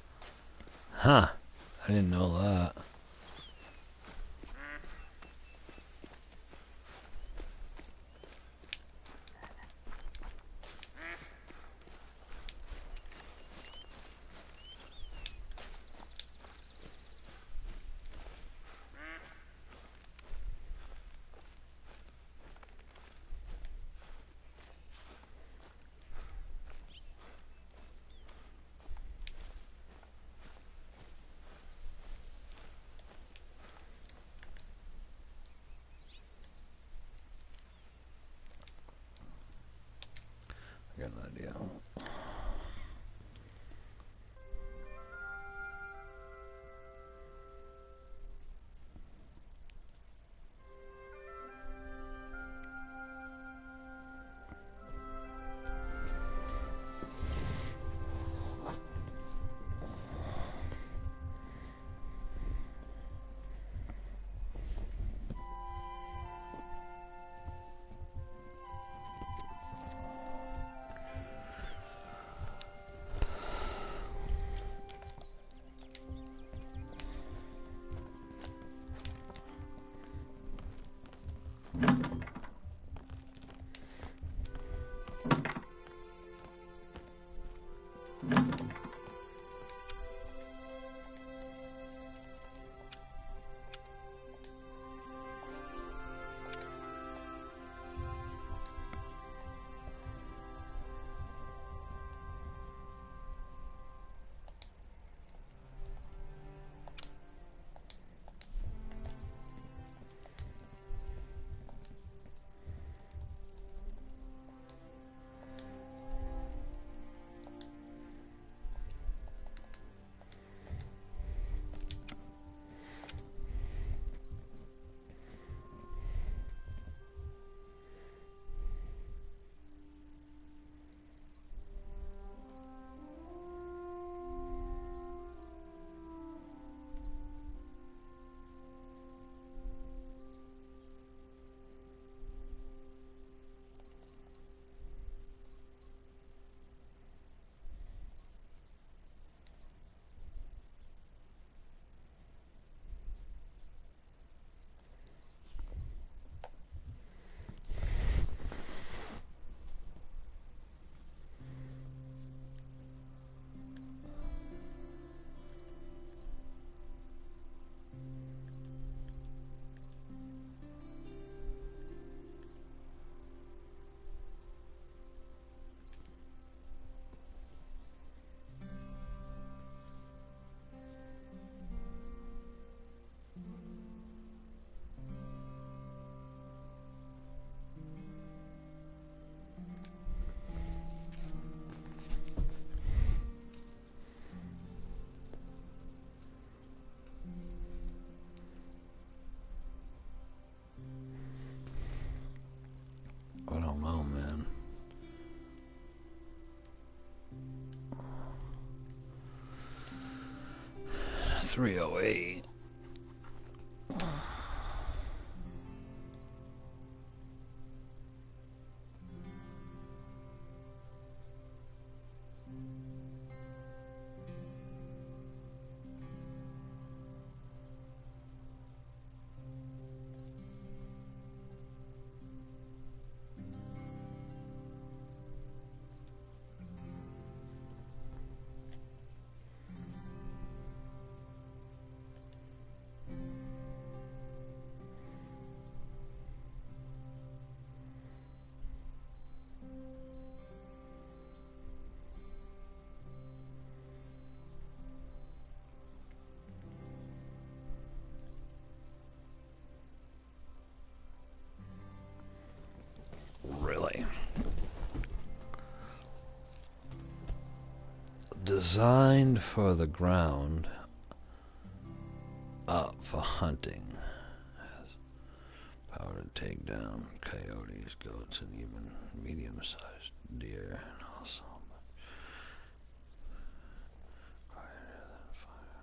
Huh. I didn't know that. I got an idea. I don't know, man. $308. designed for the ground, up for hunting. Has power to take down coyotes, goats, and even medium-sized deer. And also quieter than fire.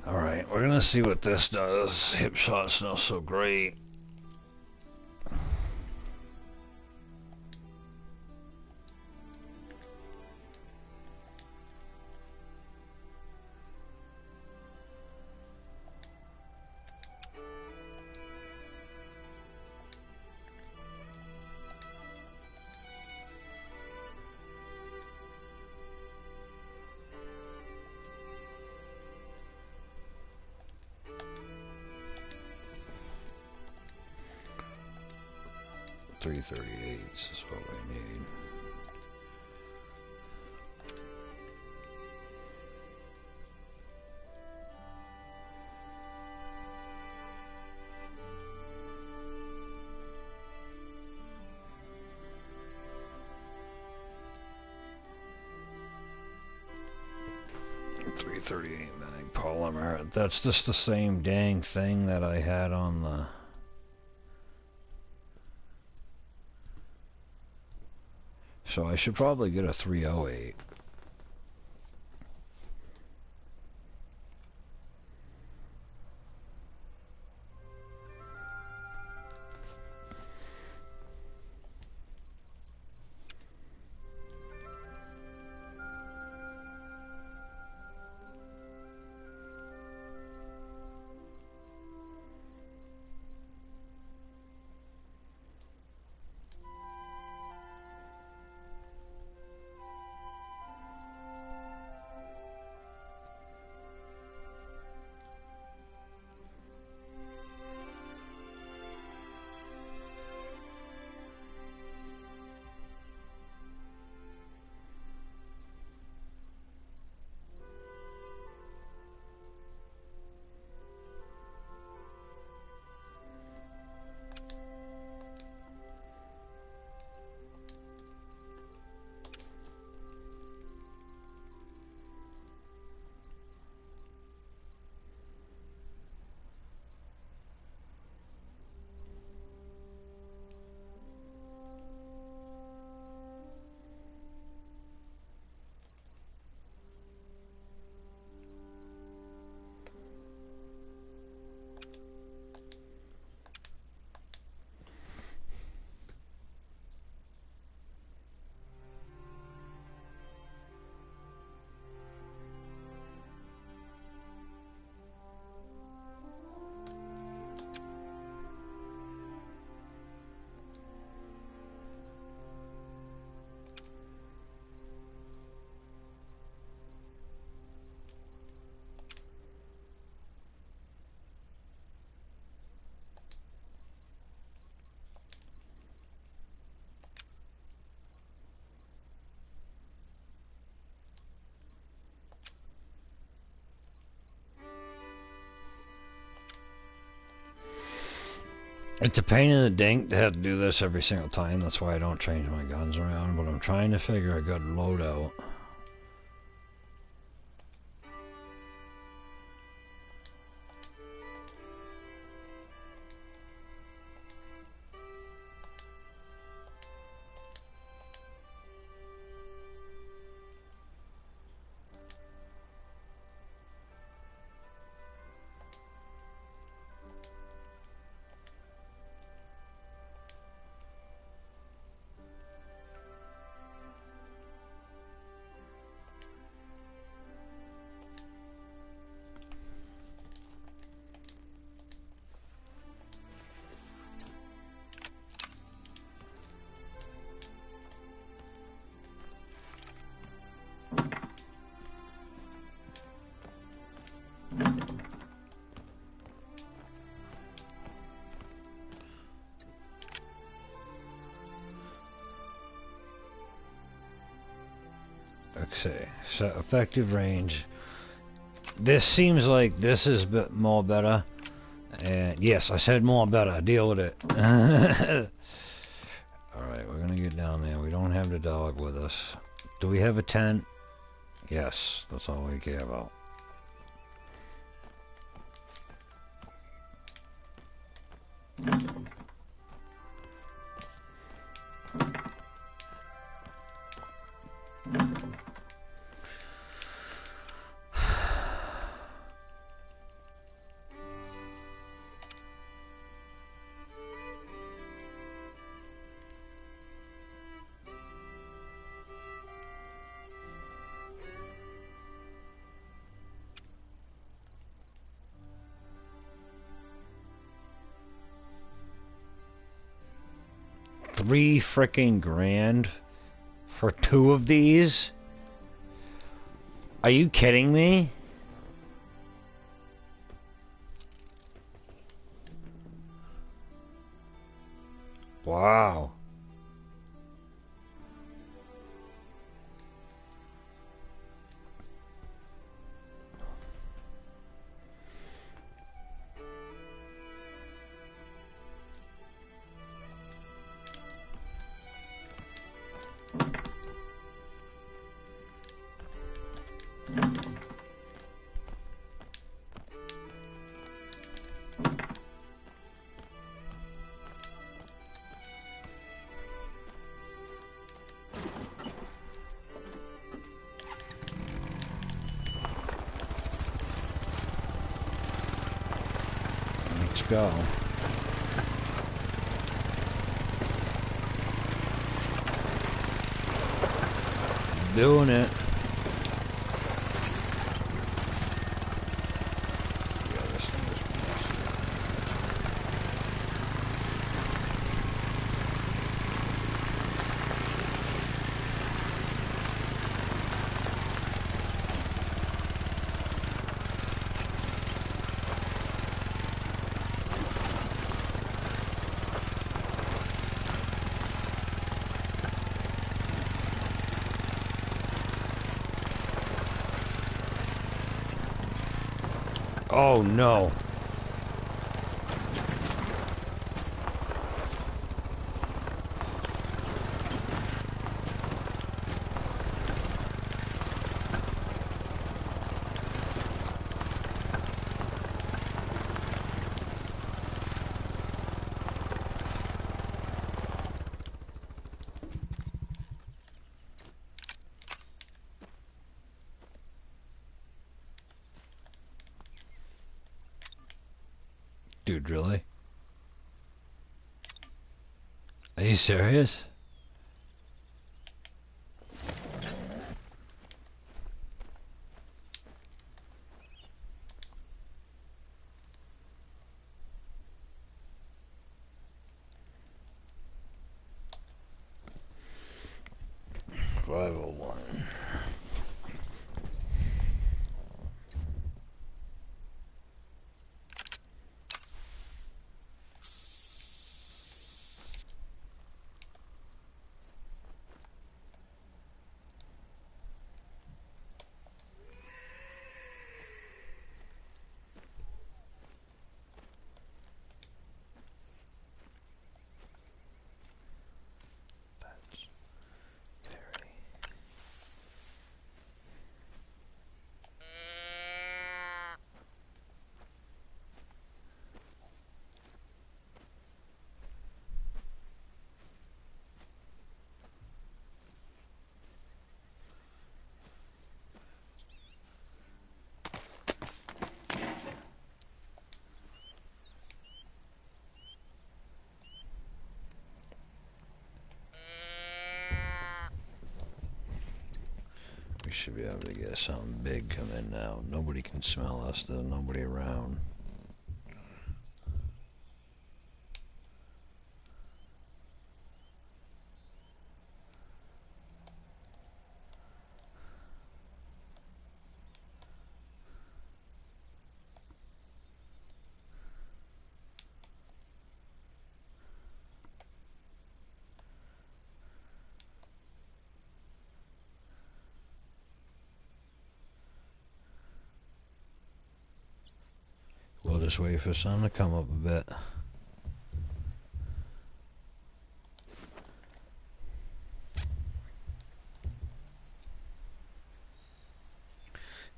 Alright, we're gonna see what this does. Hip shot's not so great. .338 is what we need. .338 mag polymer. That's just the same dang thing that I had on the. So I should probably get a 308. It's a pain in the dink to have to do this every single time. That's why I don't change my guns around, but I'm trying to figure a good loadout. Okay, set effective range. This seems like this is a bit more better. And yes, I said more better. Deal with it. Alright, we're gonna get down there. We don't have the dog with us. Do we have a tent? Yes, that's all we care about. $3 freaking grand for 2 of these? Are you kidding me? Wow. Let's go. Doing it. Yeah, this thing is oh no. Dude, really? Are you serious? $501. should be able to get something big come in now. Nobody can smell us. There's nobody around. We'll just wait for sun to come up a bit.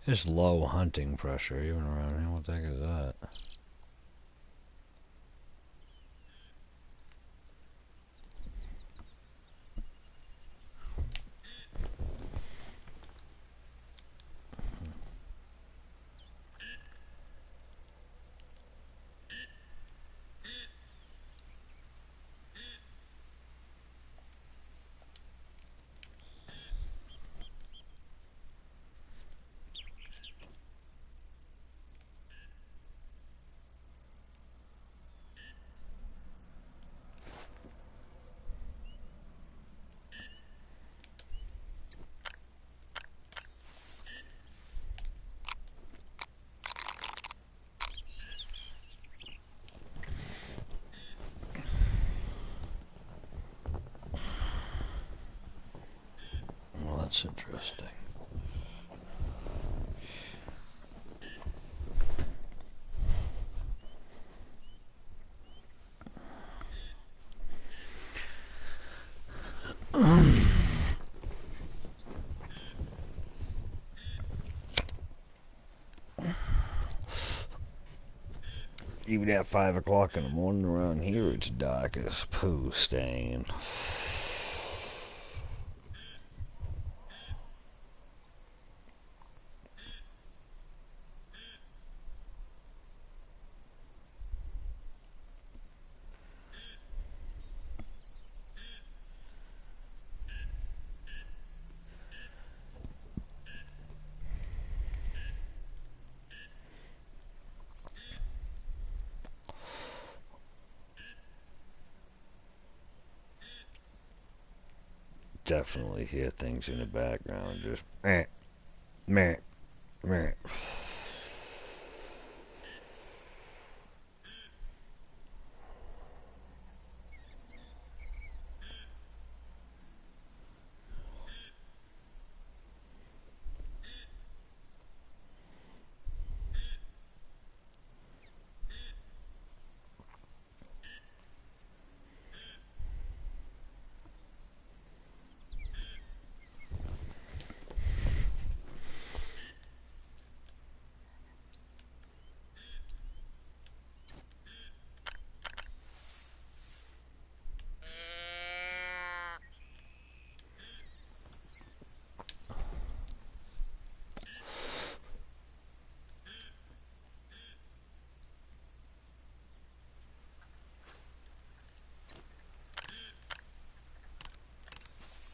There's low hunting pressure even around here. What the heck is that? Well, that's interesting. Even at 5 o'clock in the morning around here, it's dark as poo stain. Definitely hear things in the background, just meh, meh, meh.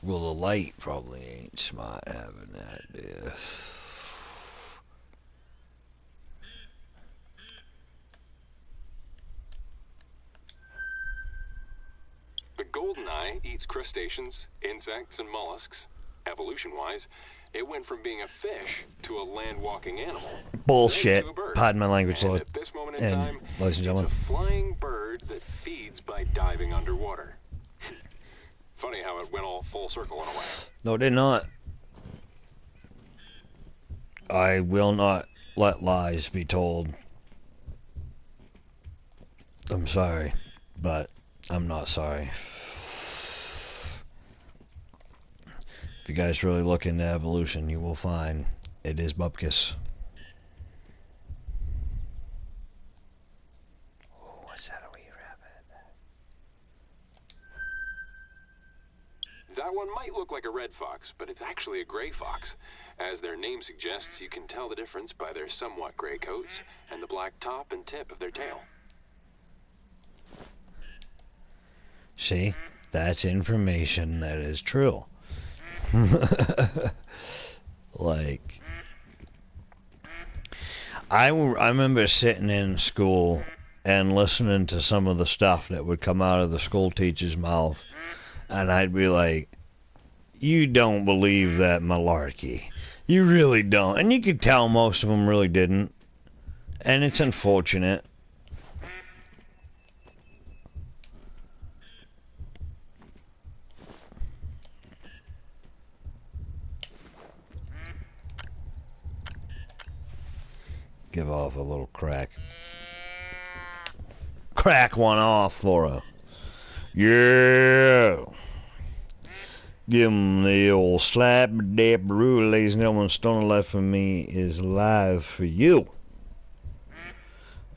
Well, the light probably ain't smart having that there. The goldeneye eats crustaceans, insects, and mollusks. Evolution-wise, it went from being a fish to a land-walking animal. Bullshit. To a bird. Pardon my language, And Lord. at this moment in time, Ladies and it's gentlemen, a flying bird that feeds by diving underwater. Funny how it went all full circle in a way. no, they're not. I will not let lies be told. I'm sorry, but I'm not sorry. If you guys really look into evolution, you will find it is bupkis. Oh, what's that, a wee rabbit? That one might look like a red fox, but it's actually a gray fox. As their name suggests, you can tell the difference by their somewhat gray coats and the black top and tip of their tail. See, that's information that is true. Like, I remember sitting in school and listening to some of the stuff that would come out of the school teacher's mouth, and I'd be like, you don't believe that malarkey. You really don't. And you could tell most of them really didn't. And it's unfortunate. Give off a little crack. Crack one off for her. Yeah. Give him the old slap dap rule, ladies and gentlemen. Stoner Life for Me is live for you.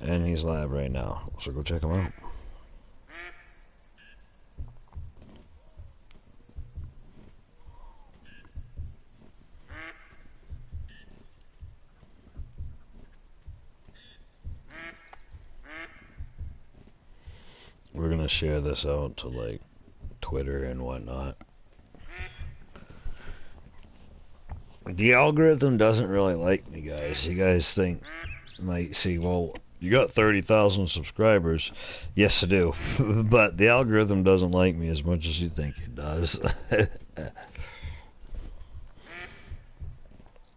And he's live right now. So go check him out. We're going to share this out to like Twitter and whatnot. The algorithm doesn't really like me, guys. You guys might see, well, you got 30,000 subscribers. Yes, I do. But the algorithm doesn't like me as much as you think it does.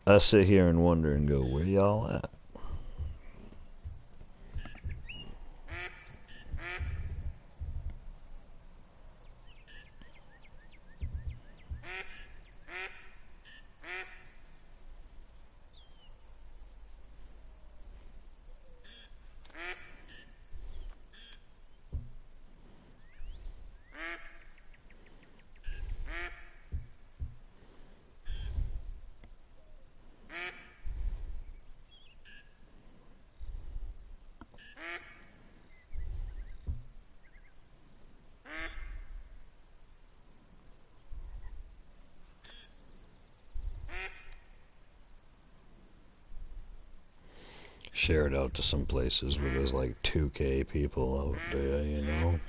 I sit here and wonder and go, where y'all at? Share it out to some places where there's like 2K people out there, you know.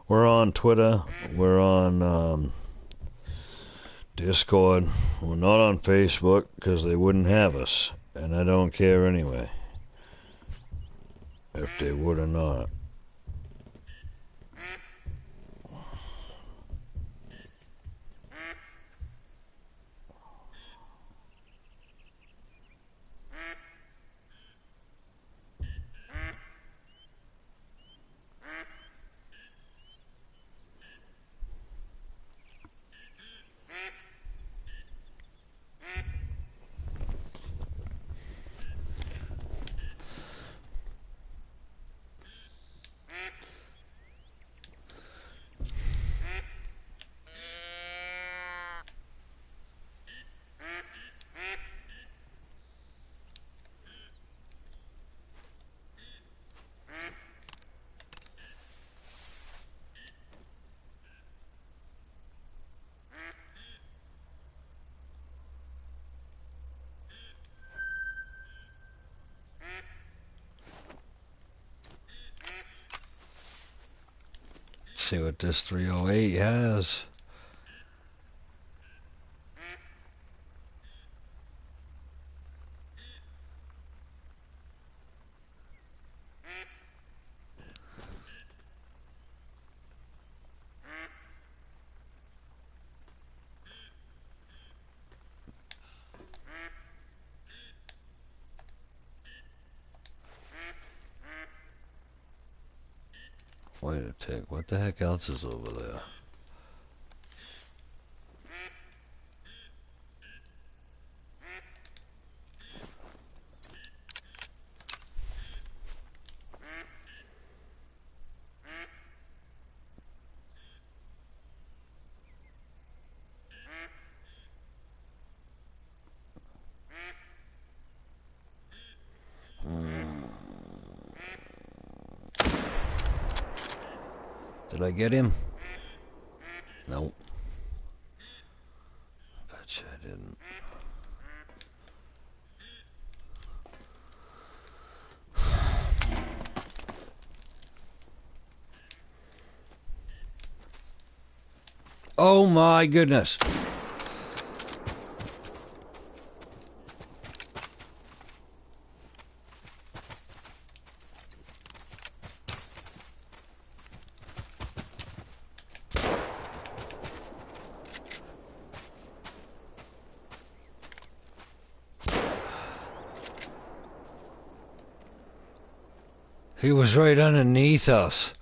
We're on Twitter. We're on Discord. We're not on Facebook because they wouldn't have us. And I don't care anyway. If they would or not. See what this 308 has. Wait a tick, what the heck else is over there? Did I get him? Nope. Betcha I didn't. Oh my goodness. He was right underneath us.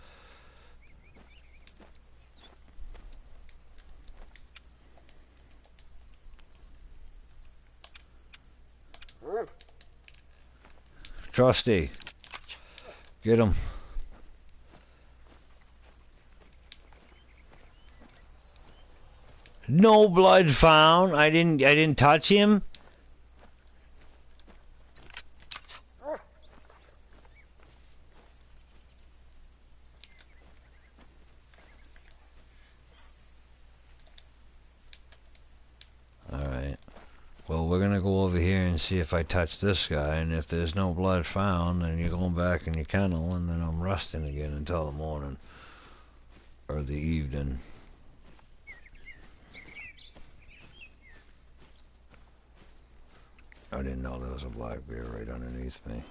Trusty, get him. No blood found. I didn't touch him. Alright. Well, we're gonna go over here and see if I touch this guy, and if there's no blood found, then you're going back in your kennel, and then I'm resting again until the morning. Or the evening. I didn't know there was a black bear right underneath me.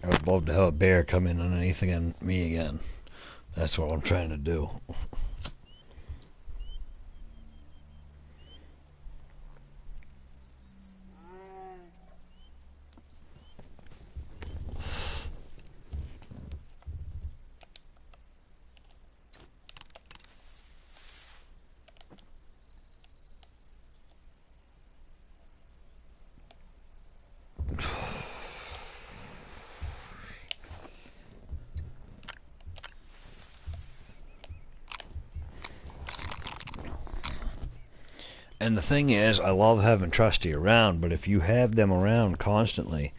I would love to have a bear come in underneath again, me again. That's what I'm trying to do. And the thing is, I love having Trusty around, but if you have them around constantly,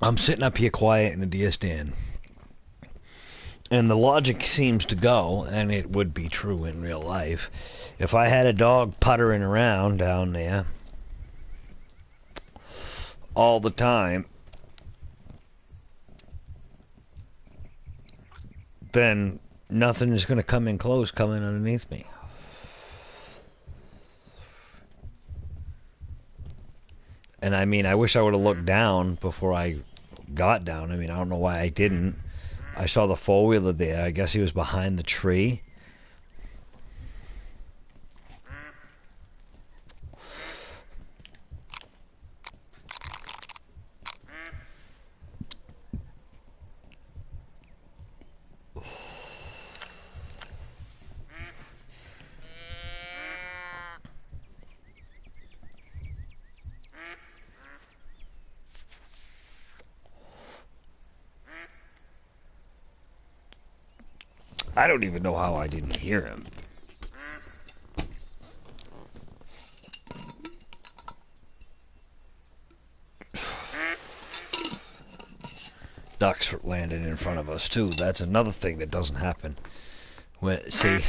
I'm sitting up here quiet in the deer stand, and the logic seems to go, and it would be true in real life, if I had a dog puttering around down there all the time, then nothing is going to come in close coming underneath me. And I mean, I wish I would have looked down before I got down. I mean, I don't know why I didn't. I saw the four-wheeler there. I guess he was behind the tree. I don't even know how I didn't hear him. Ducks landed in front of us too. That's another thing that doesn't happen. See,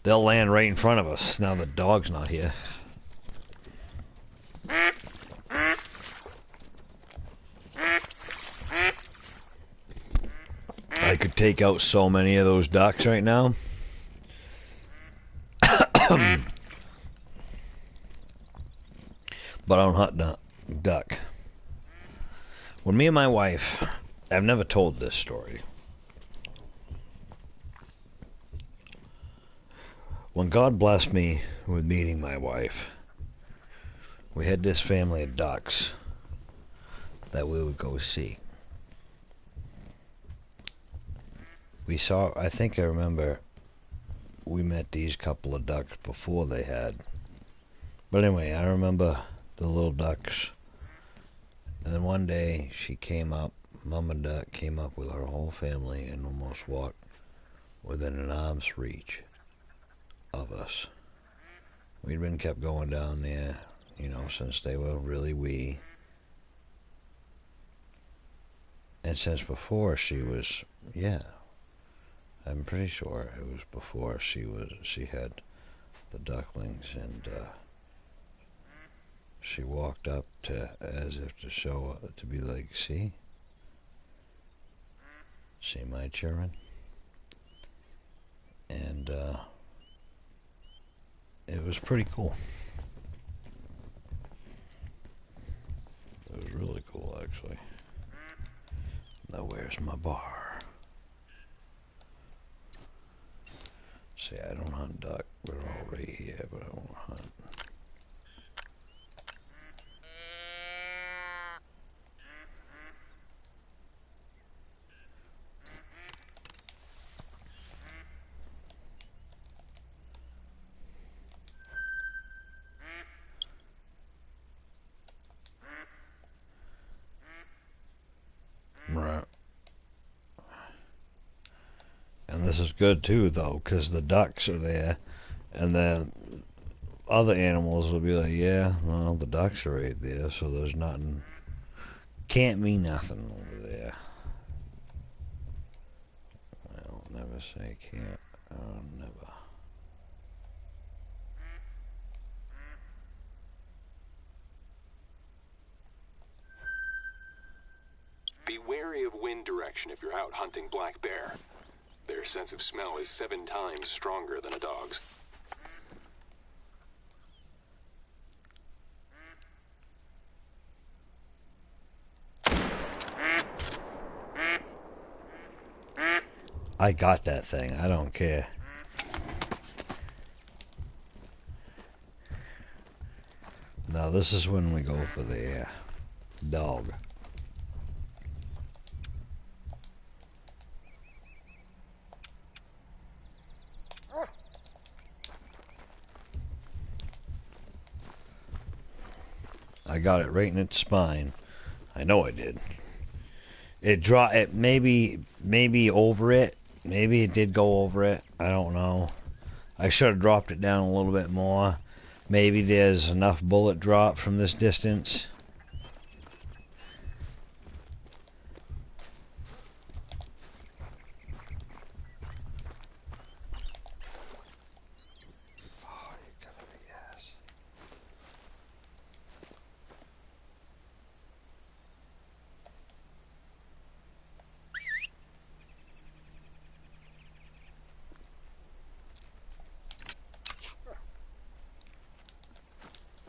they'll land right in front of us. Now the dog's not here. I could take out so many of those ducks right now. But I don't hunt duck. When me and my wife, I've never told this story. When God blessed me with meeting my wife, we had this family of ducks that we would go see. We saw, I think I remember, we met these couple of ducks before they had. But anyway, I remember the little ducks. And then one day she came up, Mama Duck came up with her whole family and almost walked within an arm's reach of us. We'd been kept going down there, you know, since they were really wee. And since before she was, yeah, I'm pretty sure it was before she had the ducklings, and she walked up to, as if to show, to be like, see my children, and it was pretty cool. It was really cool, actually. Now where's my bar? See, I don't hunt duck. We're all right here, but I won't hunt. Right. And this is good too, though, because the ducks are there, and then other animals will be like, yeah, well, the ducks are right there, so there's nothing, can't mean nothing over there. I'll never say can't, I'll never. Be wary of wind direction if you're out hunting black bear. Their sense of smell is 7 times stronger than a dog's. I got that thing, I don't care. Now this is when we go for the dog. I got it right in its spine. I know I did. It maybe over it. Maybe it did go over it. I don't know. I should have dropped it down a little bit more. Maybe there's enough bullet drop from this distance.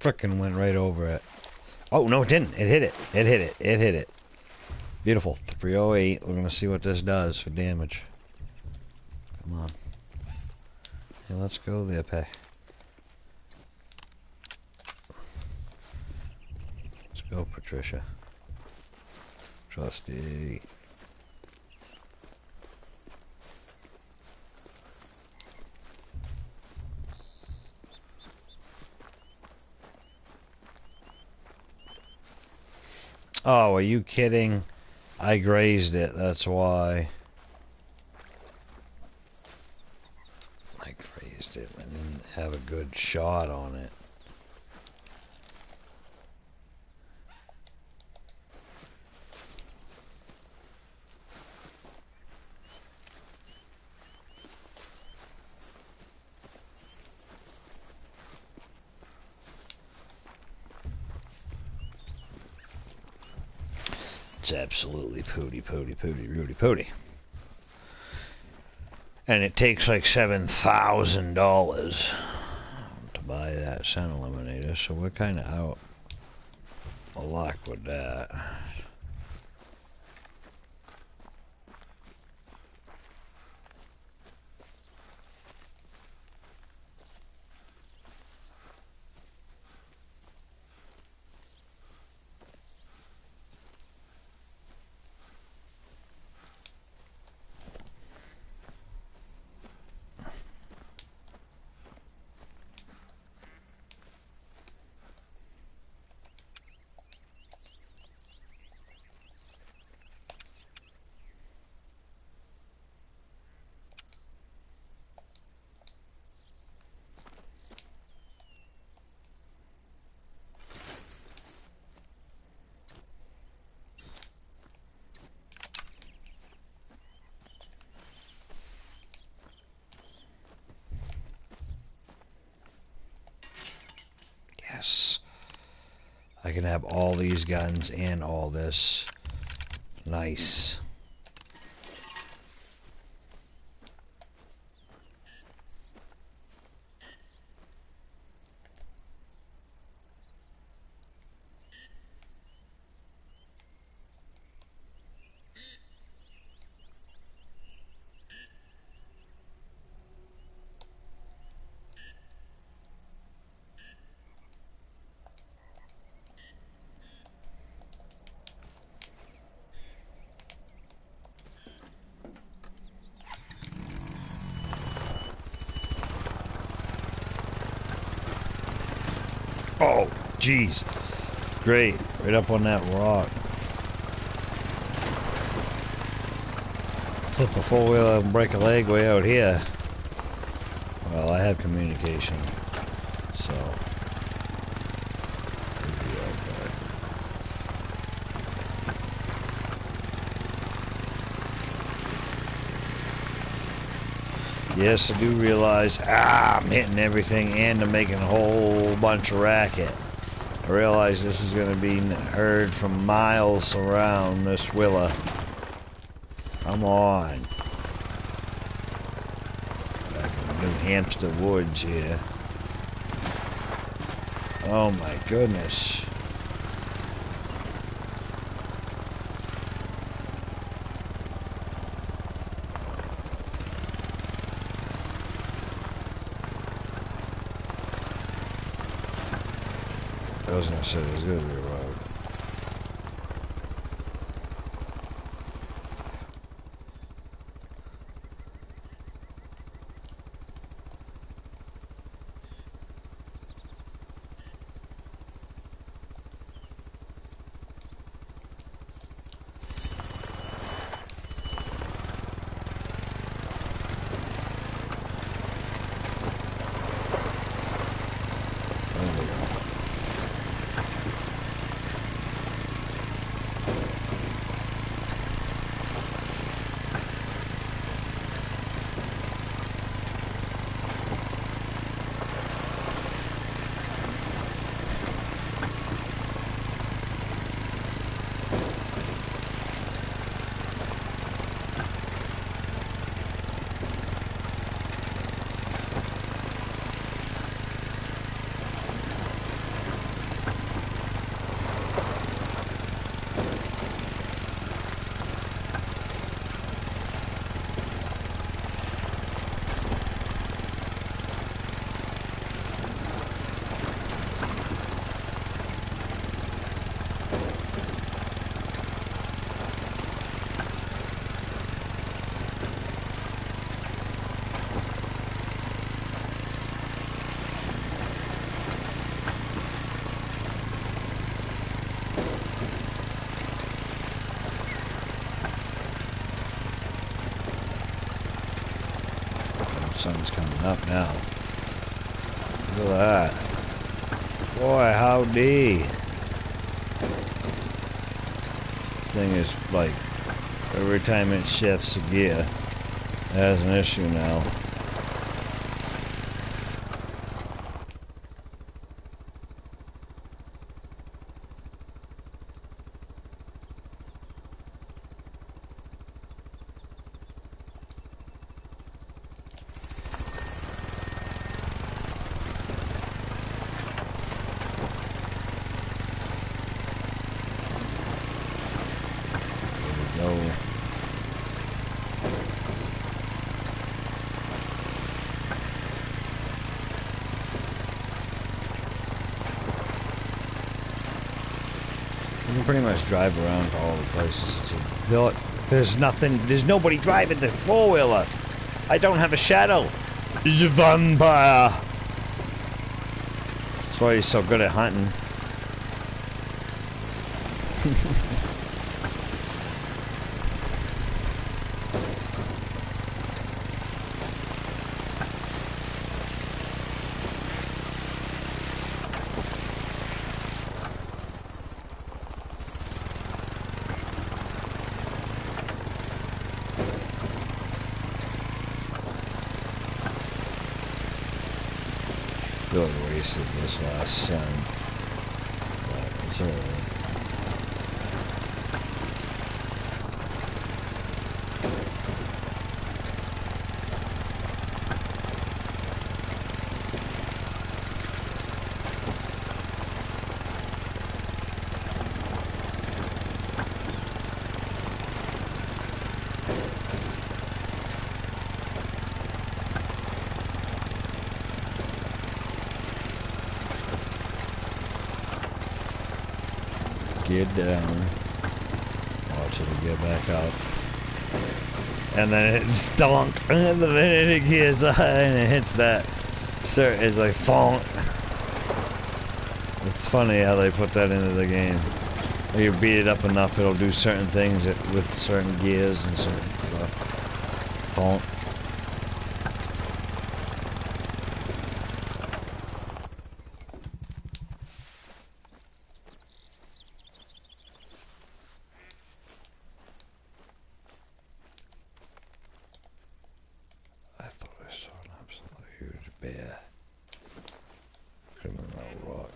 Frickin' went right over it. Oh, no, it didn't. It hit it. It hit it. It hit it. Beautiful. 308. We're going to see what this does for damage. Come on. Hey, let's go there, Pay. Let's go, Patricia. Trusty. Oh, are you kidding? I grazed it, that's why. I grazed it and didn't have a good shot on it. It's absolutely pooty, Rudy pooty. And it takes like $7,000 to buy that sound eliminator, so we're kind of out of luck with that. Yes. I can have all these guns and all this. Nice. Oh, jeez. Great. Right up on that rock. Flip a four-wheeler and break a leg way out here. Well, I have communication, so it'll be okay. Yes, I do realize, I'm hitting everything and I'm making a whole bunch of racket. I realize this is going to be heard from miles around this willa. Come on. Back in the New Hampshire woods here. Oh my goodness. I was going to say there's going to be a road. sun's coming up now. Look at that. Boy, howdy. This thing is like, every time it shifts a gear, it has an issue now. You can pretty much drive around to all the places. There's nothing, there's nobody driving the four-wheeler. I don't have a shadow. He's a vampire. That's why he's so good at hunting. Really wasted this last sun. But it's alright. Get down. Watch it get back up. And then it stunk. And the minute it gets and it hits that, sir, it's like thonk. It's funny how they put that into the game. When you beat it up enough, it'll do certain things with certain gears and certain stuff. Thonk. Bear. Criminal rock.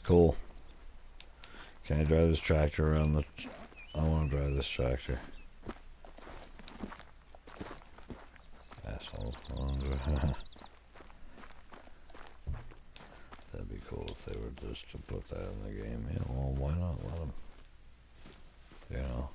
Cool. Can I drive this tractor around the... I want to drive this tractor. Asshole. That'd be cool if they were just to put that in the game. Yeah, well, why not let them? You know?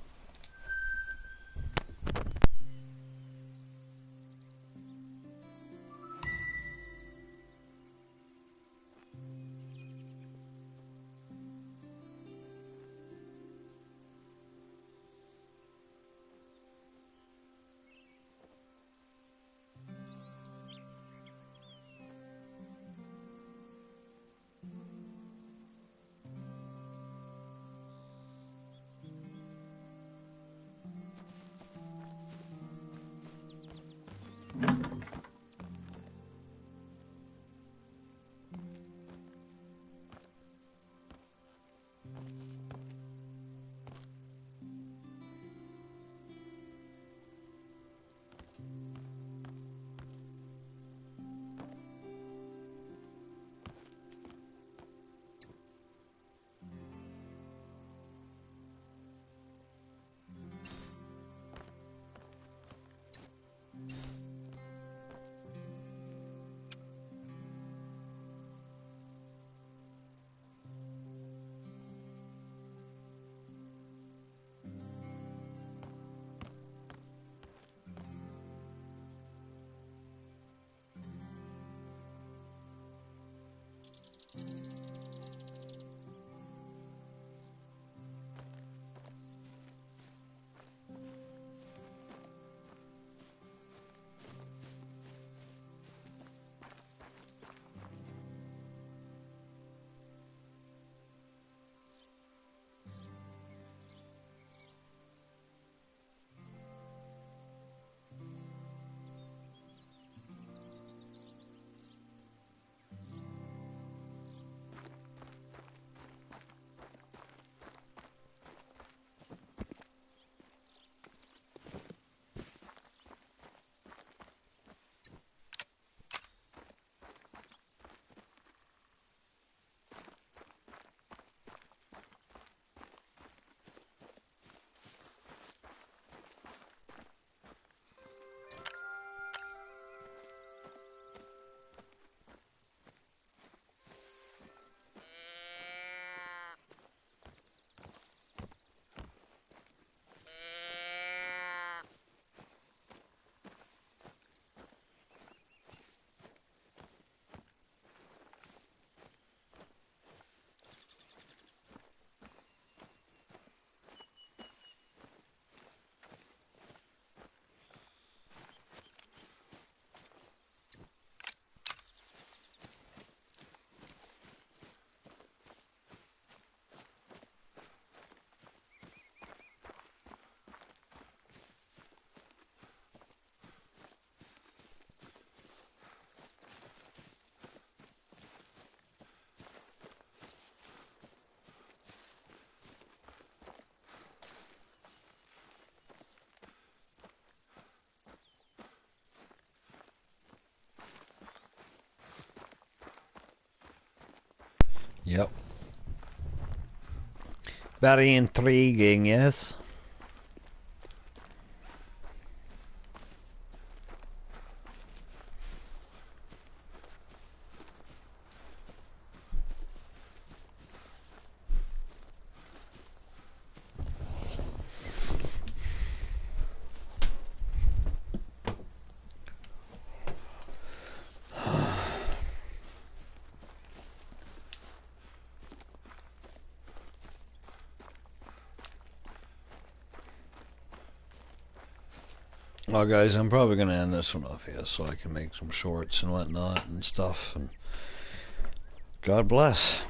Yep. Very intriguing, yes. Well, guys, I'm probably going to end this one off here so I can make some shorts and whatnot and stuff. And God bless.